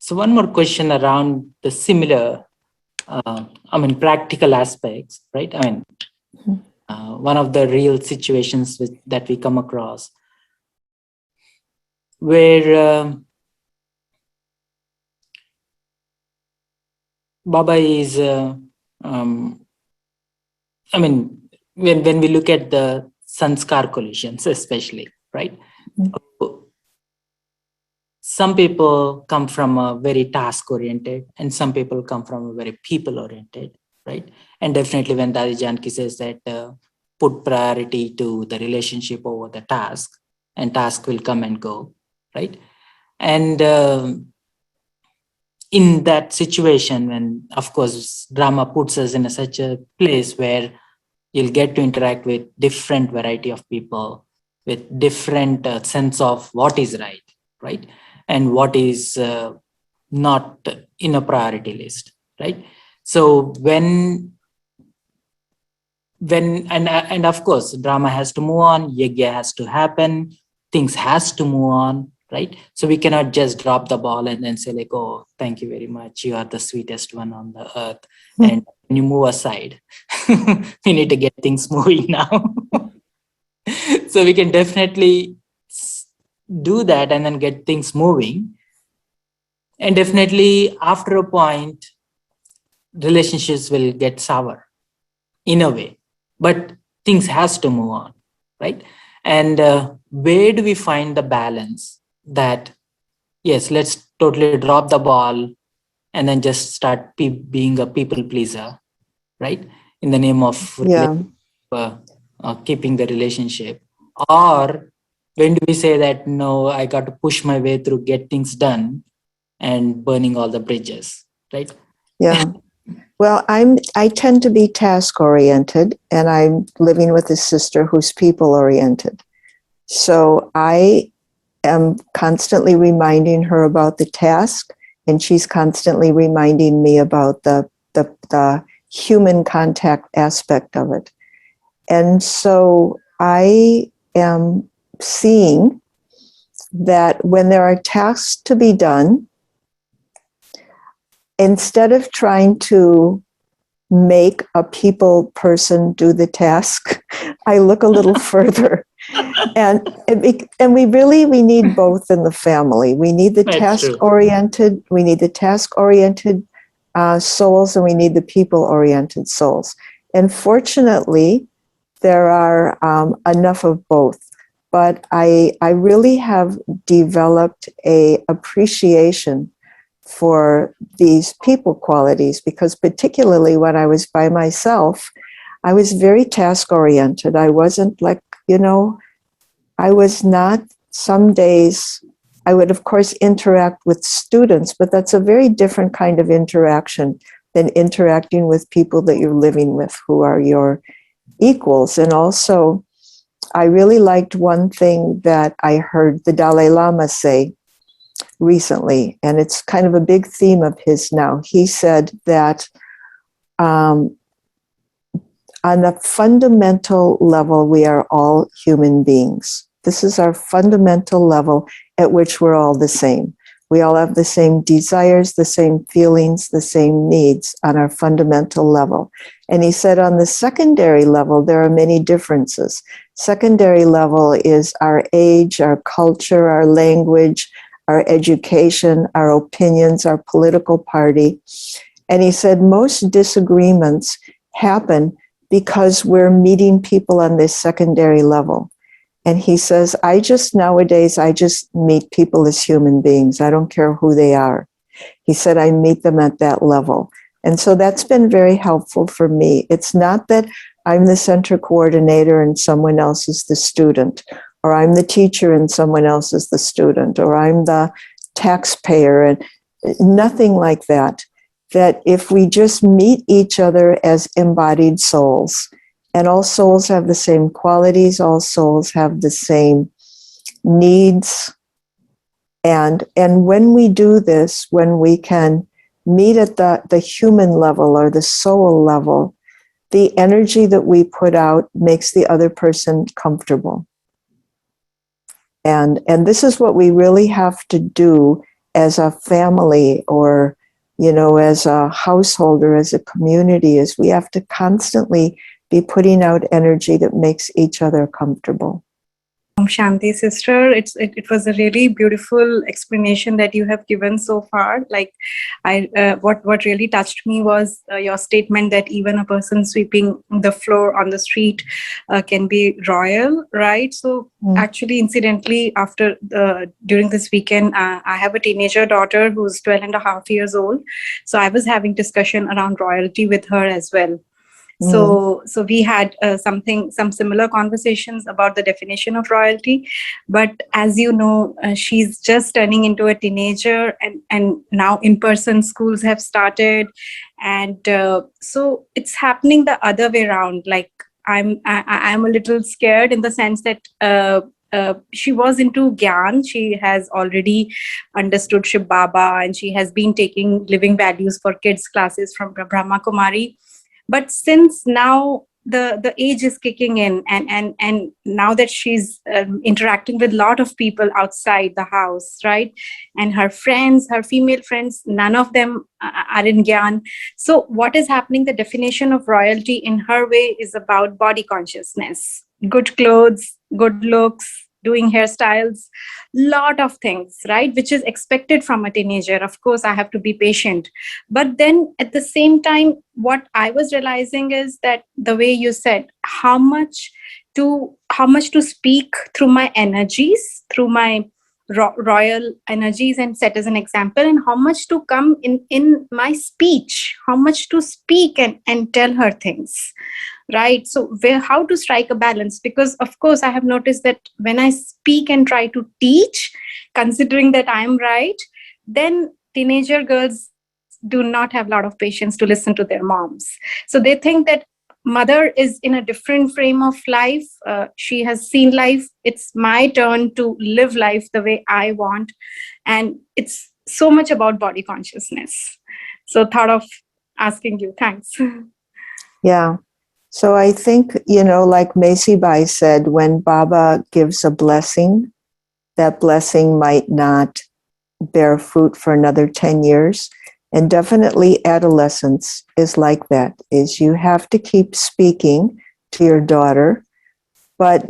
one more question around the similar, practical aspects, right? One of the real situations that we come across where Baba is, when we look at the sanskar collisions, especially, right? Some people come from a very task-oriented and some people come from a very people-oriented, right? And definitely when Dadi Janki says that put priority to the relationship over the task, and task will come and go, right? And in that situation, when, of course, Brahma puts us in such a place where you'll get to interact with different variety of people with different sense of what is right? And what is not in a priority list, right? So when and of course, drama has to move on, yajna has to happen, things has to move on, right? So we cannot just drop the ball and then say like, oh, thank you very much, you are the sweetest one on the earth. And when you move aside, we need to get things moving now. So we can definitely do that and then get things moving. And definitely after a point, relationships will get sour in a way, but things has to move on, right? And where do we find the balance that, yes, let's totally drop the ball and then just start being a people pleaser, right? In the name of keeping the relationship. Or when do we say that, no, I got to push my way through, get things done, and burning all the bridges, right? Yeah. Well, I tend to be task oriented, and I'm living with a sister who's people oriented. So I am constantly reminding her about the task, and she's constantly reminding me about the human contact aspect of it. And so I am seeing that when there are tasks to be done, instead of trying to make a people person do the task, I look a little further. And we need both in the family. We need the task-oriented, souls, and we need the people-oriented souls. And fortunately, there are enough of both. But I really have developed a appreciation for these people qualities, because particularly when I was by myself, I was very task oriented. I wasn't like, I was not. Some days I would, of course, interact with students, but that's a very different kind of interaction than interacting with people that you're living with who are your equals. And also, I really liked one thing that I heard the Dalai Lama say recently, and it's kind of a big theme of his now. He said that on a fundamental level, we are all human beings. This is our fundamental level at which we're all the same. We all have the same desires, the same feelings, the same needs on our fundamental level. And he said on the secondary level, there are many differences. Secondary level is our age, our culture, our language, our education, our opinions, our political party. And he said most disagreements happen because we're meeting people on this secondary level. And he says, nowadays, I just meet people as human beings. I don't care who they are. He said, I meet them at that level. And so that's been very helpful for me. It's not that I'm the center coordinator and someone else is the student, or I'm the teacher and someone else is the student, or I'm the taxpayer, and nothing like that. That if we just meet each other as embodied souls, and all souls have the same qualities, all souls have the same needs. And when we do this, when we can meet at the human level or the soul level, the energy that we put out makes the other person comfortable. And this is what we really have to do as a family, or as a household or as a community, is we have to constantly be putting out energy that makes each other comfortable. Shanti, sister, it was a really beautiful explanation that you have given so far. Like, what really touched me was your statement that even a person sweeping the floor on the street can be royal, right? So actually, incidentally, during this weekend, I have a teenager daughter who's 12 and a half years old. So I was having discussion around royalty with her as well. So we had some similar conversations about the definition of royalty. But as you know, she's just turning into a teenager, and now in-person schools have started. And so it's happening the other way around. Like, I'm a little scared in the sense that she was into Gyan. She has already understood Shiv Baba, and she has been taking living values for kids classes from Brahma Kumari. But since now the age is kicking in, and now that she's interacting with a lot of people outside the house, right? And her friends, her female friends, none of them are in Gyan. So what is happening? The definition of royalty in her way is about body consciousness, good clothes, good looks, doing hairstyles, lot of things, right? Which is expected from a teenager. Of course, I have to be patient. But then at the same time, what I was realizing is that the way you said, how much to speak through my energies, through my royal energies, and set as an example, and how much to come in my speech, how much to speak and tell her things. Right. So how to strike a balance? Because of course, I have noticed that when I speak and try to teach, considering that I'm right, then teenager girls do not have a lot of patience to listen to their moms. So they think that mother is in a different frame of life. She has seen life. It's my turn to live life the way I want. And it's so much about body consciousness. So thought of asking you. Thanks. Yeah. So I think, like Macy Bai said, when Baba gives a blessing, that blessing might not bear fruit for another 10 years. And definitely adolescence is like that, is you have to keep speaking to your daughter, but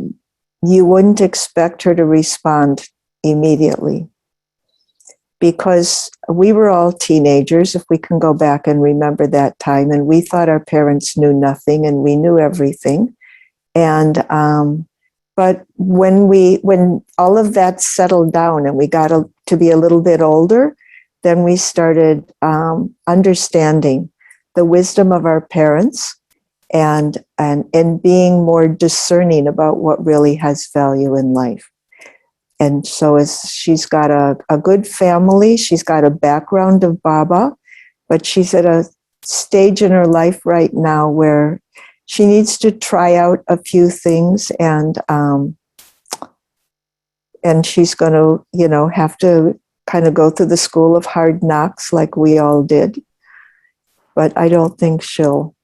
you wouldn't expect her to respond immediately. Because we were all teenagers, if we can go back and remember that time, and we thought our parents knew nothing and we knew everything. And but when all of that settled down and we got to be a little bit older, then we started understanding the wisdom of our parents and being more discerning about what really has value in life. And so she's got a good family, she's got a background of Baba, but she's at a stage in her life right now where she needs to try out a few things, and she's going to, have to kind of go through the school of hard knocks like we all did. But I don't think she'll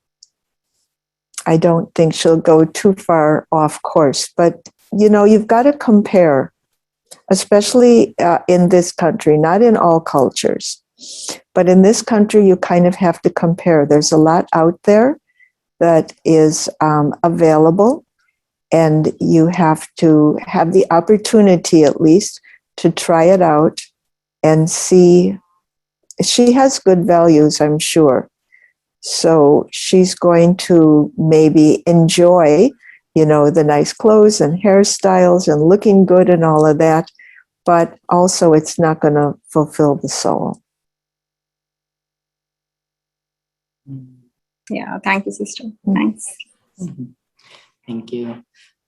go too far off course. But, you've got to compare, especially in this country, not in all cultures. But in this country, you kind of have to compare. There's a lot out there that is available, and you have to have the opportunity, at least, to try it out and see. She has good values, I'm sure. So she's going to maybe enjoy, the nice clothes and hairstyles and looking good and all of that, but also it's not going to fulfill the soul. Yeah, thank you, sister. Thanks. Mm-hmm. Thank you.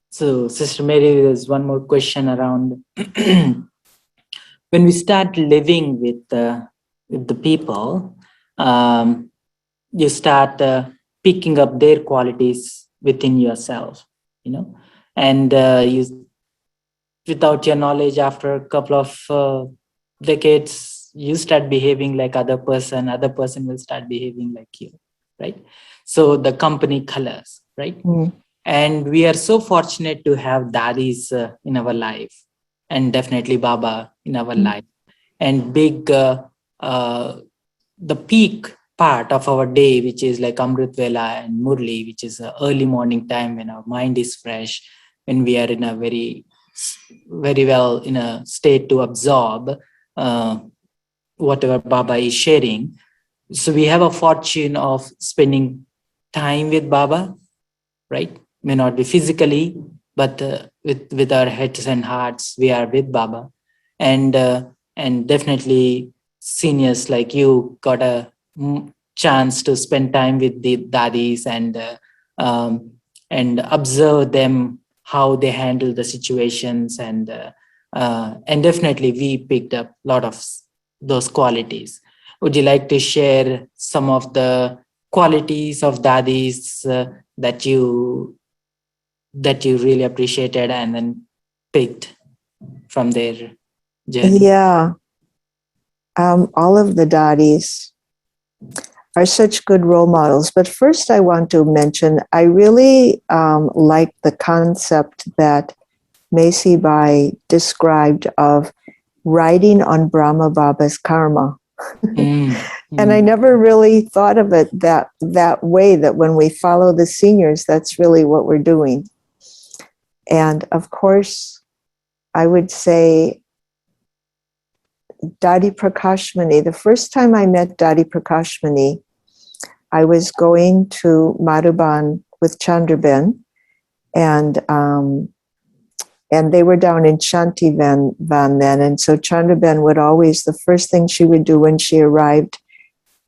So, Sister Mary, there's one more question around when we start living with the people, you start picking up their qualities within yourself, and you, without your knowledge, after a couple of decades, you start behaving like other person will start behaving like you, right? So the company colors, right? And we are so fortunate to have daddies in our life, and definitely Baba in our life, and the peak part of our day, which is like Amrit Vela and Murli, which is early morning time when our mind is fresh, when we are in a very well in a state to absorb whatever Baba is sharing. So we have a fortune of spending time with Baba, right? May not be physically, but with our heads and hearts, we are with Baba. And definitely seniors like you got a chance to spend time with the daddies and observe them, how they handle the situations, and definitely we picked up a lot of those qualities. Would you like to share some of the qualities of daddies that you really appreciated and then picked from their journey? Yeah. All of the daddies are such good role models. But first I want to mention, I really like the concept that Macy Bai described of riding on Brahma-Baba's karma. And I never really thought of it that way, that when we follow the seniors, that's really what we're doing. And of course, I would say Dadi Prakashmani. The first time I met Dadi Prakashmani, I was going to Madhuban with Chandraben, and they were down in Shantivan then. And so Chandraben would always, the first thing she would do when she arrived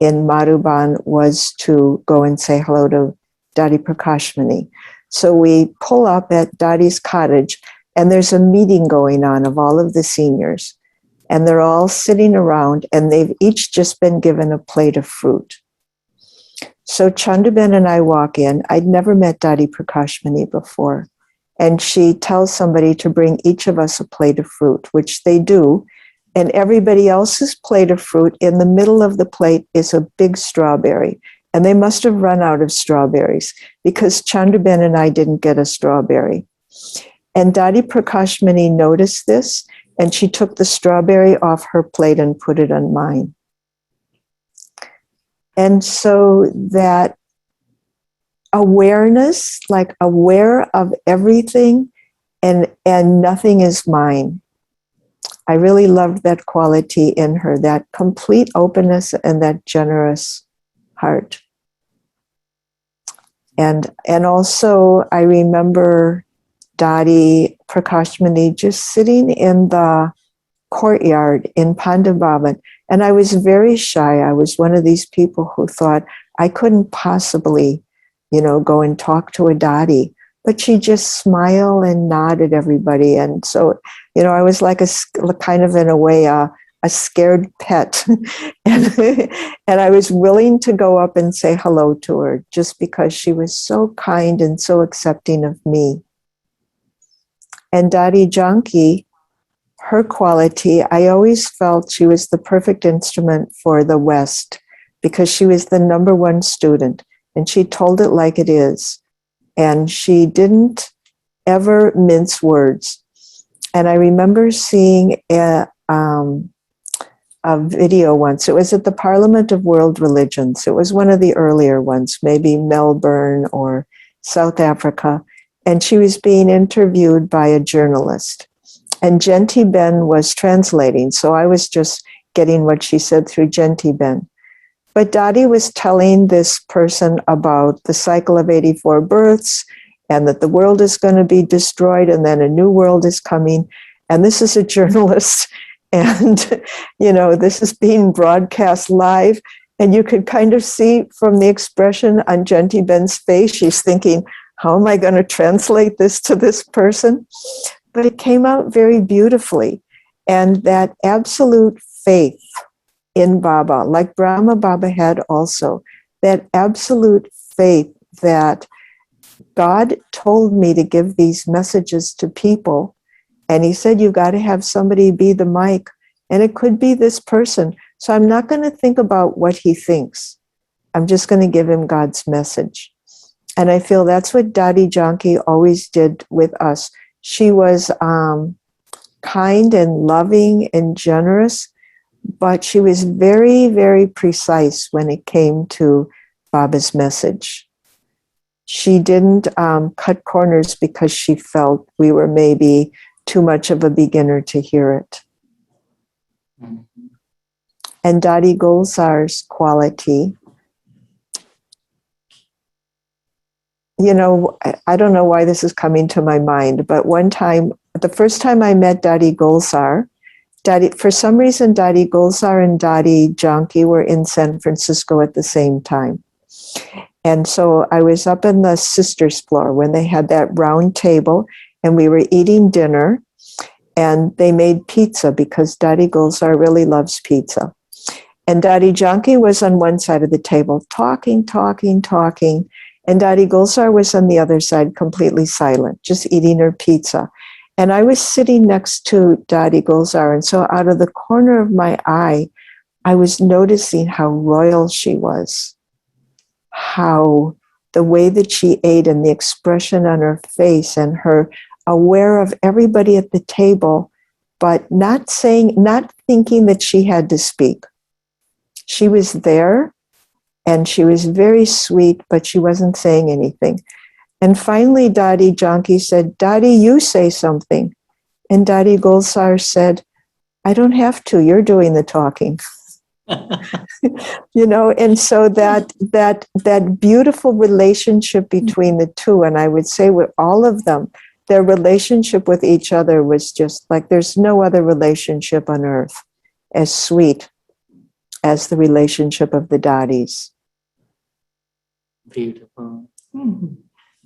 in Madhuban was to go and say hello to Dadi Prakashmani. So we pull up at Dadi's cottage, and there's a meeting going on of all of the seniors. And they're all sitting around, and they've each just been given a plate of fruit. So Chandraben and I walk in. I'd never met Dadi Prakashmani before. And she tells somebody to bring each of us a plate of fruit, which they do. And everybody else's plate of fruit, in the middle of the plate is a big strawberry. And they must have run out of strawberries, because Chandraben and I didn't get a strawberry. And Dadi Prakashmani noticed this, and she took the strawberry off her plate and put it on mine. And so that awareness, like aware of everything, and nothing is mine. I really loved that quality in her, that complete openness and that generous heart. And also I remember Dadi Prakashmani just sitting in the courtyard in Pandavavan, And I was very shy. I was one of these people who thought I couldn't possibly, go and talk to a Dadi. But she just smiled and nodded everybody. And so, I was like a kind of, in a way, a scared pet. and I was willing to go up and say hello to her just because she was so kind and so accepting of me. And Dadi Janki, her quality, I always felt she was the perfect instrument for the West because she was the number one student and she told it like it is. And she didn't ever mince words. And I remember seeing a video once. It was at the Parliament of World Religions. It was one of the earlier ones, maybe Melbourne or South Africa. And she was being interviewed by a journalist. And Genti Ben was translating. So I was just getting what she said through Genti Ben. But Dadi was telling this person about the cycle of 84 births and that the world is going to be destroyed and then a new world is coming. And this is a journalist and, this is being broadcast live. And you could kind of see from the expression on Genti Ben's face, she's thinking, how am I going to translate this to this person? But it came out very beautifully. And that absolute faith in Baba, like Brahma-Baba had also, that absolute faith that God told me to give these messages to people. And he said, you got to have somebody be the mic. And it could be this person. So I'm not going to think about what he thinks. I'm just going to give him God's message. And I feel that's what Dadi Janki always did with us. She was kind and loving and generous, but she was very, very precise when it came to Baba's message. She didn't cut corners because she felt we were maybe too much of a beginner to hear it. Mm-hmm. And Dadi Gulzar's quality, I don't know why this is coming to my mind, but one time, the first time I met Dadi Gulzar, for some reason, Dadi Gulzar and Dadi Janki were in San Francisco at the same time. And so I was up in the sisters' floor when they had that round table and we were eating dinner and they made pizza because Dadi Gulzar really loves pizza. And Dadi Janki was on one side of the table talking. And Dadi Gulzar was on the other side completely silent, just eating her pizza. And I was sitting next to Dadi Gulzar. And so out of the corner of my eye, I was noticing how royal she was, how the way that she ate and the expression on her face and her aware of everybody at the table, but not thinking that she had to speak. She was there and she was very sweet, but she wasn't saying anything. And finally, Dadi Janki said, Dadi, you say something. And Dadi Gulzar said, I don't have to, you're doing the talking. And so that beautiful relationship between the two, and I would say with all of them, their relationship with each other was just like there's no other relationship on earth as sweet as the relationship of the Dadis. Beautiful.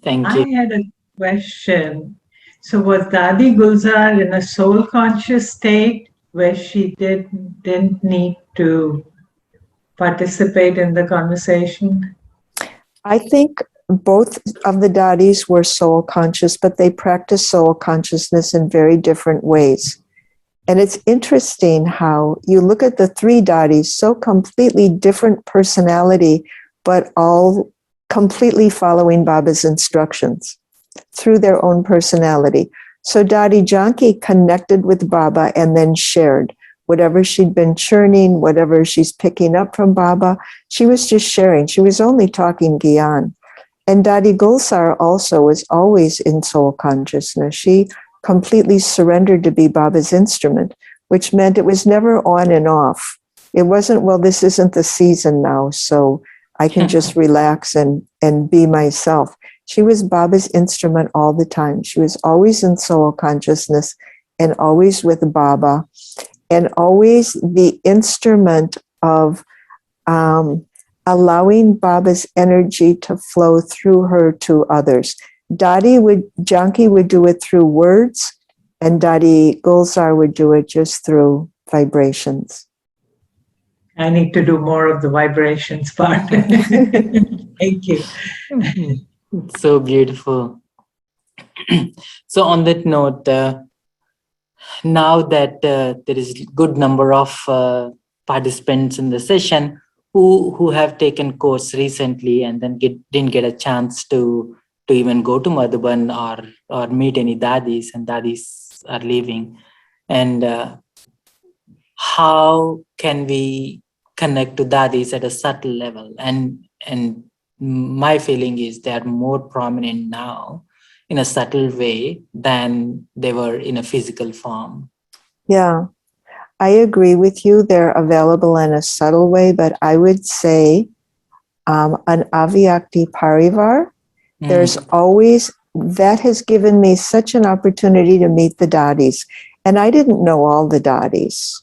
Thank you. I had a question. So was Dadi Gulzar in a soul conscious state where she didn't need to participate in the conversation? I think both of the Dadis were soul conscious, but they practiced soul consciousness in very different ways. And it's interesting how you look at the three Dadis, so completely different personality, but all completely following Baba's instructions through their own personality. So Dadi Janki connected with Baba and then shared whatever she'd been churning, whatever she's picking up from Baba. She was just sharing. She was only talking Gyan. And Dadi Gulzar also was always in soul consciousness. She completely surrendered to be Baba's instrument, which meant it was never on and off. It wasn't, well, this isn't the season now, so I can just relax and be myself. She was Baba's instrument all the time. She was always in soul consciousness and always with Baba. and always the instrument of allowing Baba's energy to flow through her to others. Janki would do it through words, and Dadi Gulzar would do it just through vibrations. I need to do more of the vibrations part. Thank you. It's so beautiful. So on that note, now that there is a good number of participants in the session who have taken course recently and then didn't get a chance to even go to Madhuban or meet any dadis, and dadis are leaving. And how can we connect to dadis at a subtle level? And my feeling is they are more prominent now in a subtle way than they were in a physical form. Yeah, I agree with you. They're available in a subtle way, but I would say an Avyakti Parivar, there's always, that has given me such an opportunity to meet the dadis. And I didn't know all the dadis.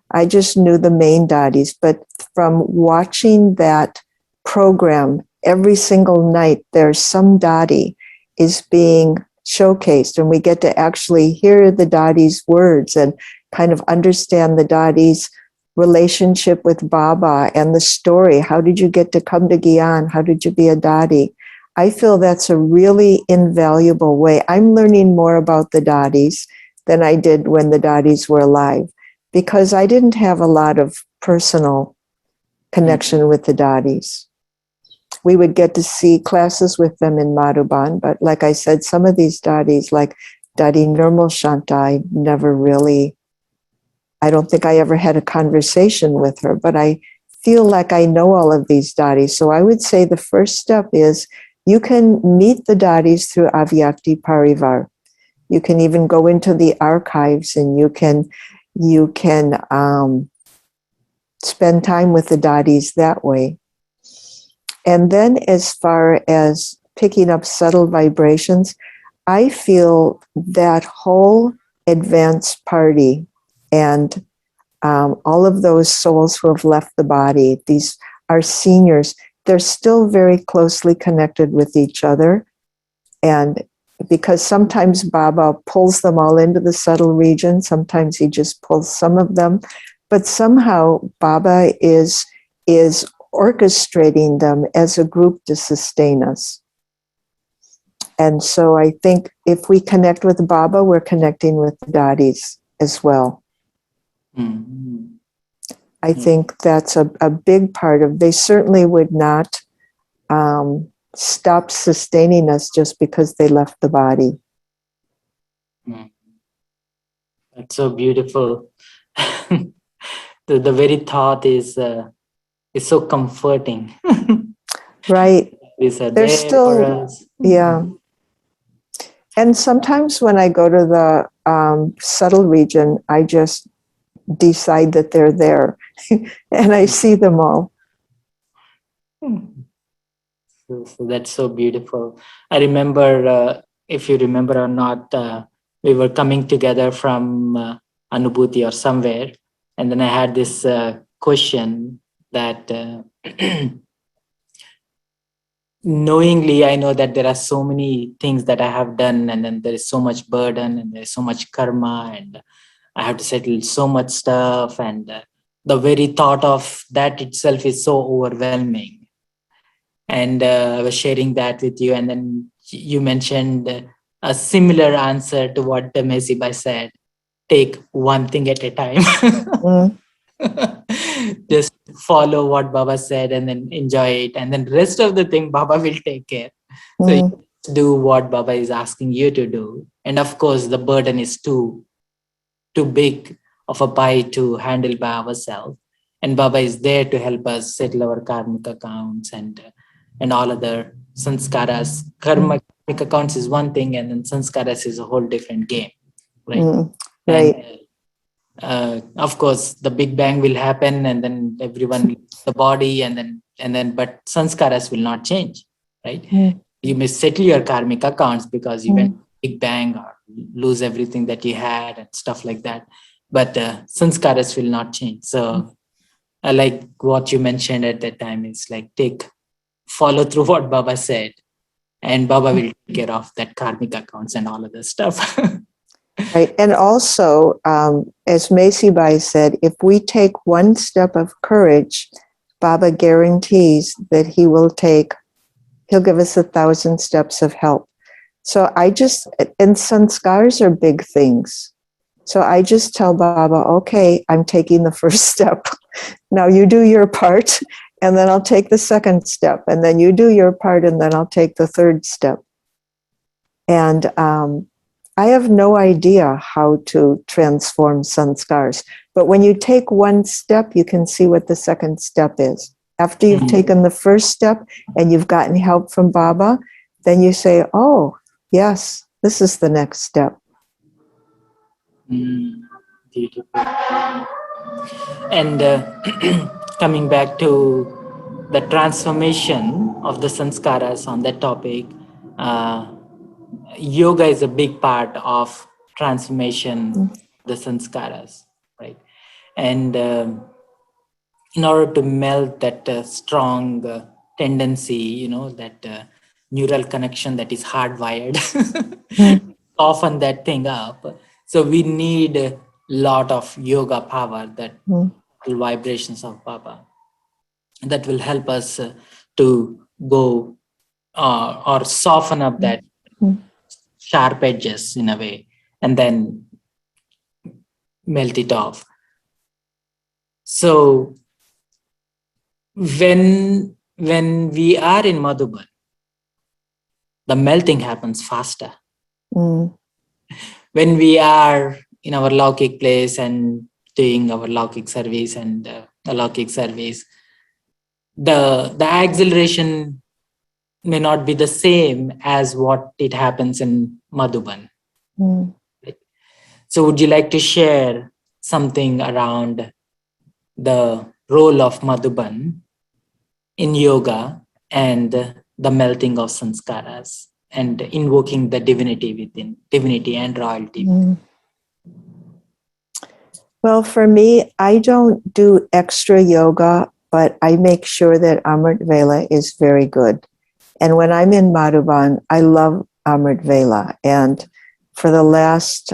I just knew the main dadis. But from watching that program every single night, there's some dadi is being showcased, and we get to actually hear the dadi's words and kind of understand the dadi's relationship with Baba and the story. How did you get to come to Gyan? How did you be a dadi? I feel that's a really invaluable way. I'm learning more about the dadis than I did when the dadis were alive, because I didn't have a lot of personal connection with the dadis. We would get to see classes with them in Madhuban, but like I said, some of these dadis, like Dadi Nirmal Shanta, I never really, I don't think I ever had a conversation with her, but I feel like I know all of these dadis. So I would say the first step is you can meet the dadis through Avyakti Parivar. You can even go into the archives and you can spend time with the dadis that way. And then as far as picking up subtle vibrations, I feel that whole advanced party and all of those souls who have left the body, these are seniors, they're still very closely connected with each other. And because sometimes Baba pulls them all into the subtle region, sometimes he just pulls some of them, but somehow Baba is orchestrating them as a group to sustain us. And so I think if we connect with Baba, we're connecting with the dadis as well. Mm-hmm. I think that's a big part of, they certainly would not stop sustaining us just because they left the body. That's so beautiful. The very thought is so comforting. Right. These are They're there still, for us. yeah. And sometimes when I go to the subtle region, I just decide that they're there and I see them all. So that's so beautiful. I remember, if you remember or not, we were coming together from Anubhuti or somewhere, and then I had this question that knowingly I know that there are so many things that I have done, and then there is so much burden and there's so much karma, and I have to settle so much stuff, and the very thought of that itself is so overwhelming. And I was sharing that with you, and then you mentioned a similar answer to what the Mesibai said: take one thing at a time. Just follow what Baba said and then enjoy it, and then rest of the thing Baba will take care. So you do what Baba is asking you to do, and of course the burden is too big of a pie to handle by ourselves, and Baba is there to help us settle our karmic accounts and all other sanskaras. Karmic accounts is one thing, and then sanskaras is a whole different game, right? Right. And of course the big bang will happen, and then everyone leaves the body, and then but sanskaras will not change, right? You may settle your karmic accounts because you went big bang or lose everything that you had and stuff like that, but sanskaras will not change. So I like what you mentioned at that time. It's like follow through what Baba said, and Baba will take care of that karmic accounts and all of this stuff. Right. And also, as Macy Bai said, if we take one step of courage, Baba guarantees that he'll give us 1,000 steps of help. So and sanskars are big things. So I just tell Baba, okay, I'm taking the first step. Now you do your part, and then I'll take the second step. And then you do your part, and then I'll take the third step. And I have no idea how to transform sanskars. But when you take one step, you can see what the second step is. After you've taken the first step and you've gotten help from Baba, then you say, oh, yes, this is the next step. Beautiful. And coming back to the transformation of the sanskaras on that topic, yoga is a big part of transformation of the sanskaras, right? And in order to melt that strong tendency, that neural connection that is hardwired, soften that thing up. So we need a lot of yoga power, that vibrations of Baba, that will help us to go or soften up that sharp edges in a way, and then melt it off. So when we are in Madhuban, the melting happens faster. When we are in our Laukik place and doing our Laukik service and Alaukik service, the acceleration may not be the same as what it happens in Madhuban. Right? So would you like to share something around the role of Madhuban in yoga and the melting of sanskaras and invoking the divinity within, divinity and royalty? Well, for me, I don't do extra yoga, but I make sure that Amrit Vela is very good. And when I'm in Madhuban, I love Amrit Vela. And for the last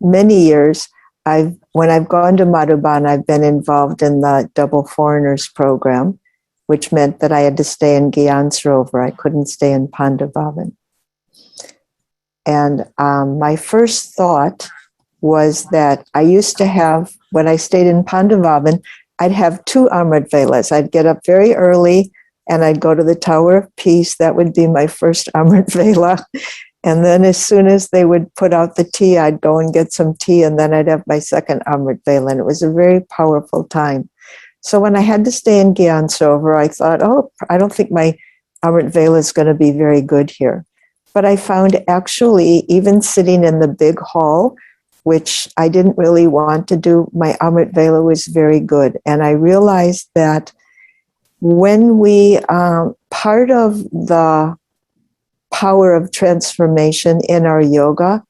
many years, when I've gone to Madhuban, I've been involved in the Double Foreigners program, which meant that I had to stay in Gyan Sarovar. I couldn't stay in Pandavavan. And my first thought was that I used to have, when I stayed in Pandavavan, I'd have 2 Amrit Velas. I'd get up very early and I'd go to the Tower of Peace. That would be my first Amrit Vela. And then as soon as they would put out the tea, I'd go and get some tea, and then I'd have my second Amrit Vela. And it was a very powerful time. So when I had to stay in Gyan Sarovar, I thought, oh, I don't think my Amrit Vela is going to be very good here. But I found actually, even sitting in the big hall, which I didn't really want to do, my Amrit Vela was very good. And I realized that when we, part of the power of transformation in our yoga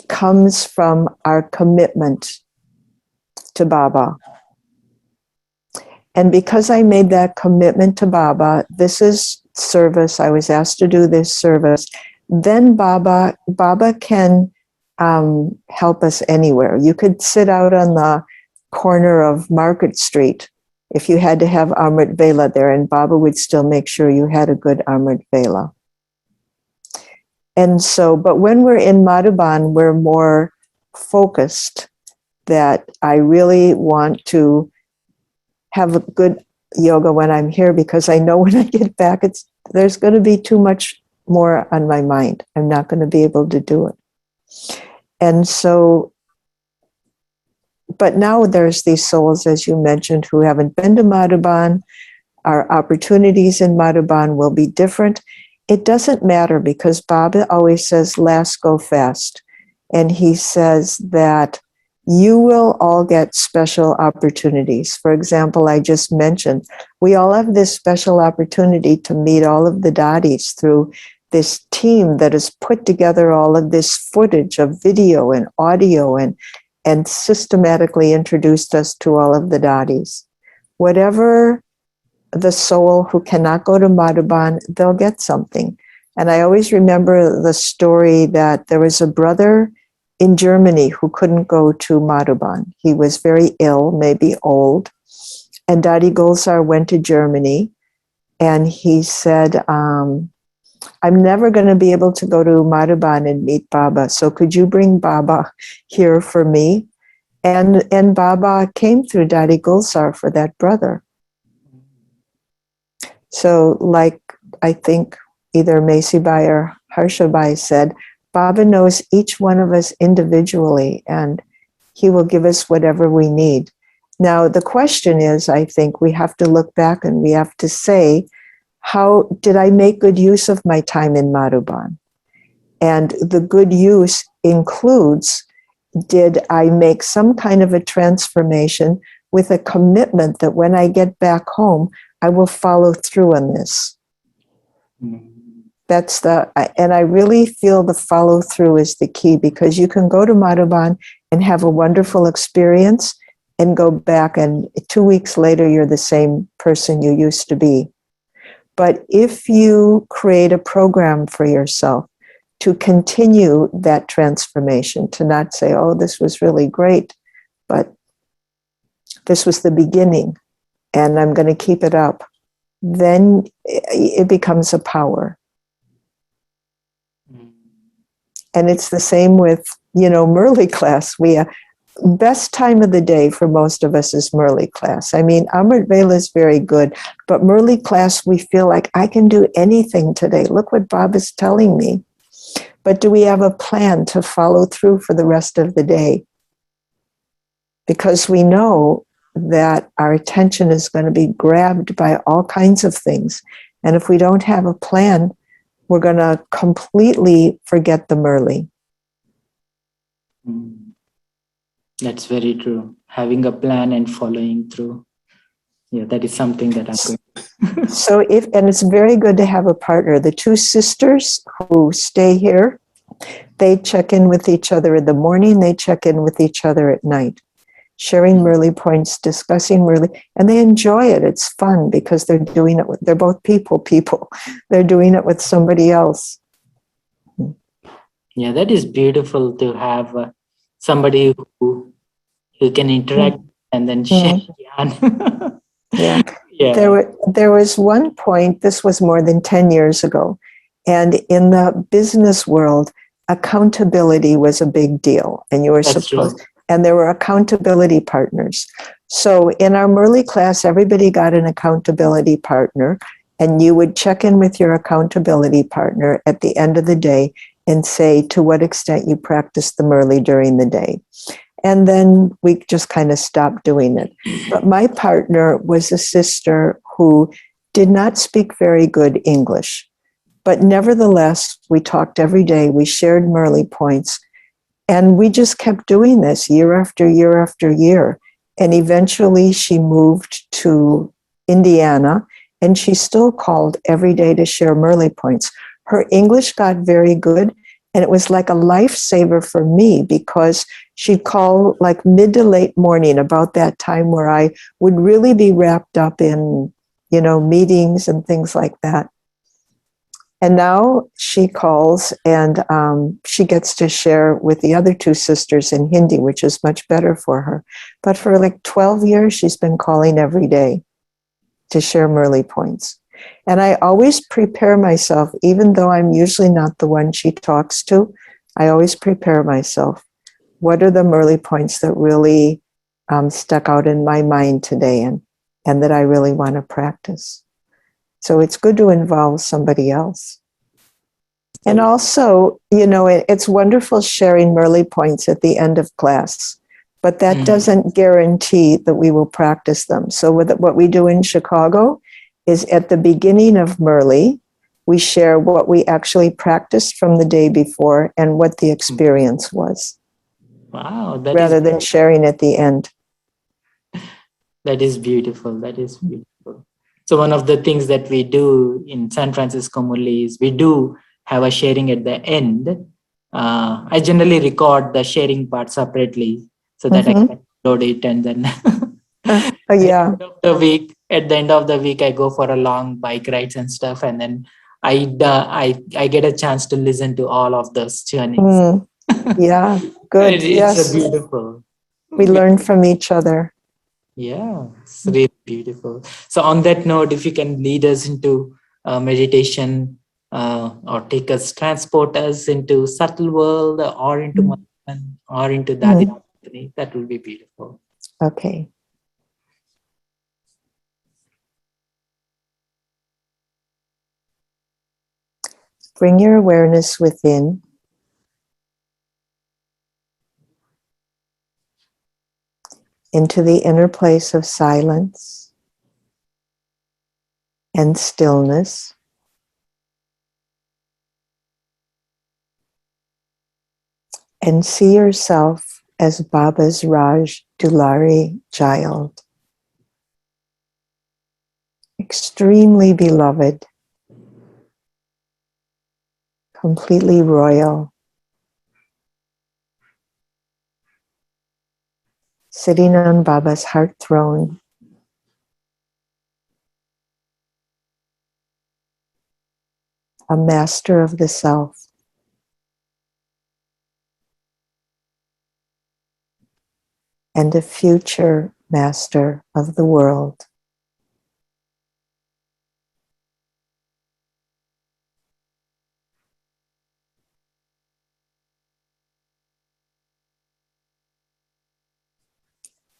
comes from our commitment to Baba. And because I made that commitment to Baba, this is service, I was asked to do this service, then Baba can help us anywhere. You could sit out on the corner of Market Street if you had to have Amrit Vela there, and Baba would still make sure you had a good Amrit Vela. And so, but when we're in Madhuban, we're more focused that I really want to have a good yoga when I'm here, because I know when I get back, there's going to be too much more on my mind. I'm not going to be able to do it. And so, but now there's these souls, as you mentioned, who haven't been to Madhuban. Our opportunities in Madhuban will be different. It doesn't matter, because Baba always says, last go fast. And he says that you will all get special opportunities. For example, I just mentioned, we all have this special opportunity to meet all of the daddies through this team that has put together all of this footage of video and audio and and systematically introduced us to all of the dadis. Whatever the soul who cannot go to Madhuban, they'll get something. And I always remember the story that there was a brother in Germany who couldn't go to Madhuban. He was very ill, maybe old. And Dadi Gulzar went to Germany and he said, I'm never going to be able to go to Madhuban and meet Baba. So could you bring Baba here for me? And Baba came through Dadi Gulzar for that brother. So like I think either Macy Bai or Harsha Bai said, Baba knows each one of us individually and he will give us whatever we need. Now, the question is, I think we have to look back and we have to say, how did I make good use of my time in Madhuban? And the good use includes, did I make some kind of a transformation with a commitment that when I get back home, I will follow through on this? And I really feel the follow through is the key, because you can go to Madhuban and have a wonderful experience and go back and 2 weeks later, you're the same person you used to be. But if you create a program for yourself to continue that transformation, to not say, oh, this was really great, but this was the beginning and I'm going to keep it up, then it becomes a power. And it's the same with, Murli class. Best time of the day for most of us is Murli class. I mean, Amrit Vela is very good, but Murli class, we feel like I can do anything today. Look what Bob is telling me. But do we have a plan to follow through for the rest of the day? Because we know that our attention is going to be grabbed by all kinds of things. And if we don't have a plan, we're going to completely forget the Murli. That's very true. Having a plan and following through. Yeah, that is something that I'm going. So and it's very good to have a partner. The two sisters who stay here, they check in with each other in the morning, they check in with each other at night, sharing Murli points, discussing Murli, and they enjoy it. It's fun because they're doing it they're both people. They're doing it with somebody else. Yeah, that is beautiful to have somebody who can interact and then share. Yeah. There was one point, this was more than 10 years ago, and in the business world, accountability was a big deal, and you were supposed, and there were accountability partners. So in our Murli class, everybody got an accountability partner, and you would check in with your accountability partner at the end of the day and say to what extent you practiced the Murli during the day. And then we just kind of stopped doing it. But my partner was a sister who did not speak very good English. But nevertheless, we talked every day. We shared Murli points. And we just kept doing this year after year after year. And eventually she moved to Indiana, and she still called every day to share Murli points. Her English got very good, and it was like a lifesaver for me because she'd call like mid to late morning about that time where I would really be wrapped up in, meetings and things like that. And now she calls and she gets to share with the other two sisters in Hindi, which is much better for her. But for like 12 years, she's been calling every day to share Murli points. And I always prepare myself, even though I'm usually not the one she talks to, I always prepare myself. What are the Murli points that really stuck out in my mind today and that I really want to practice? So it's good to involve somebody else. And also, it's wonderful sharing Murli points at the end of class, but that doesn't guarantee that we will practice them. So what we do in Chicago is at the beginning of Murli, we share what we actually practiced from the day before and what the experience was. Wow. Rather than sharing at the end. That is beautiful. That is beautiful. So one of the things that we do in San Francisco Murli is we do have a sharing at the end. I generally record the sharing part separately so that I can load it, and then Yeah. at the end of the week, I go for a long bike rides and stuff, and then I get a chance to listen to all of those churnings. Yeah. Good. It's Yes. beautiful. We learn from each other. Yeah, it's really beautiful. So on that note, if you can lead us into meditation, or transport us into subtle world, or into Mandan, or into Dadi, that will be beautiful. Okay. Bring your awareness within. Into the inner place of silence and stillness. And see yourself as Baba's Raj Dulari child. Extremely beloved. Completely royal. Sitting on Baba's heart throne. A master of the self. And a future master of the world.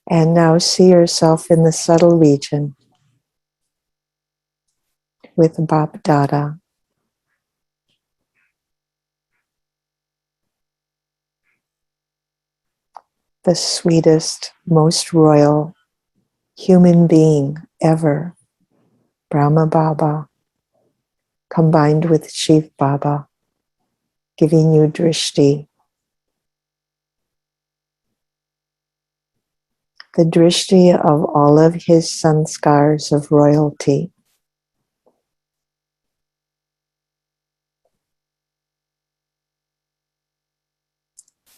And now see yourself in the subtle region with Bab Dada. The sweetest, most royal human being ever, Brahma-Baba, combined with Shiv Baba, giving you Drishti. The Drishti of all of his sanskars of royalty.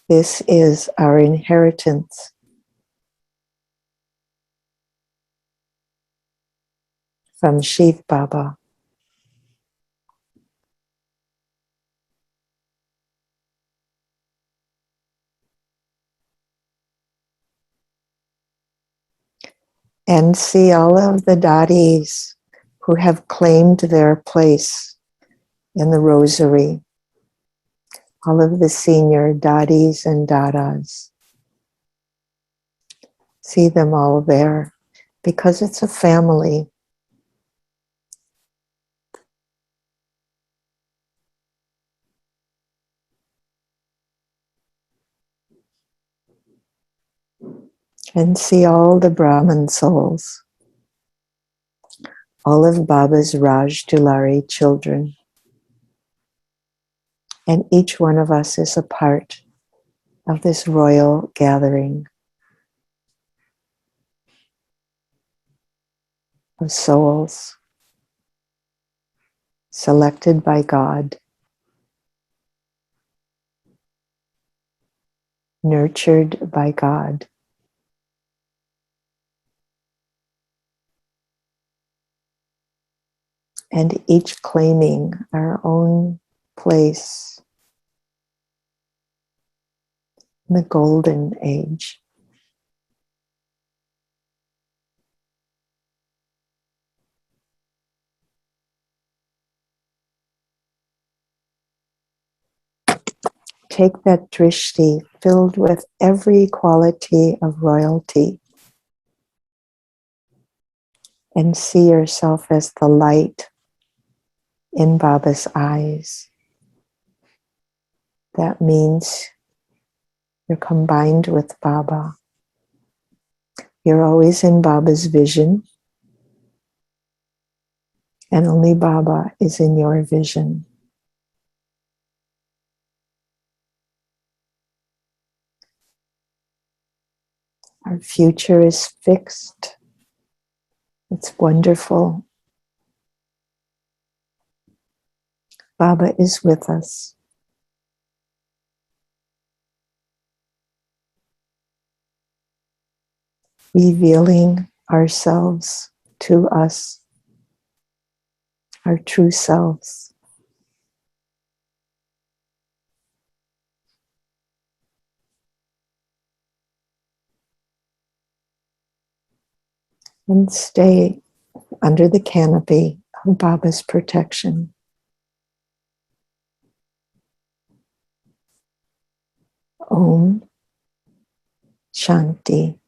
This is our inheritance. From Shiv Baba. And see all of the dadis who have claimed their place in the rosary. All of the senior dadis and dadas. See them all there because it's a family. And see all the Brahman souls. All of Baba's Raj Dulari children. And each one of us is a part of this royal gathering of souls selected by God, nurtured by God. And each claiming our own place in the golden age. Take that drishti filled with every quality of royalty and see yourself as the light in Baba's eyes. That means you're combined with Baba. You're always in Baba's vision, and only Baba is in your vision. Our future is fixed. It's wonderful. Baba is with us. revealing ourselves to us, our true selves. And stay under the canopy of Baba's protection. Om Shanti.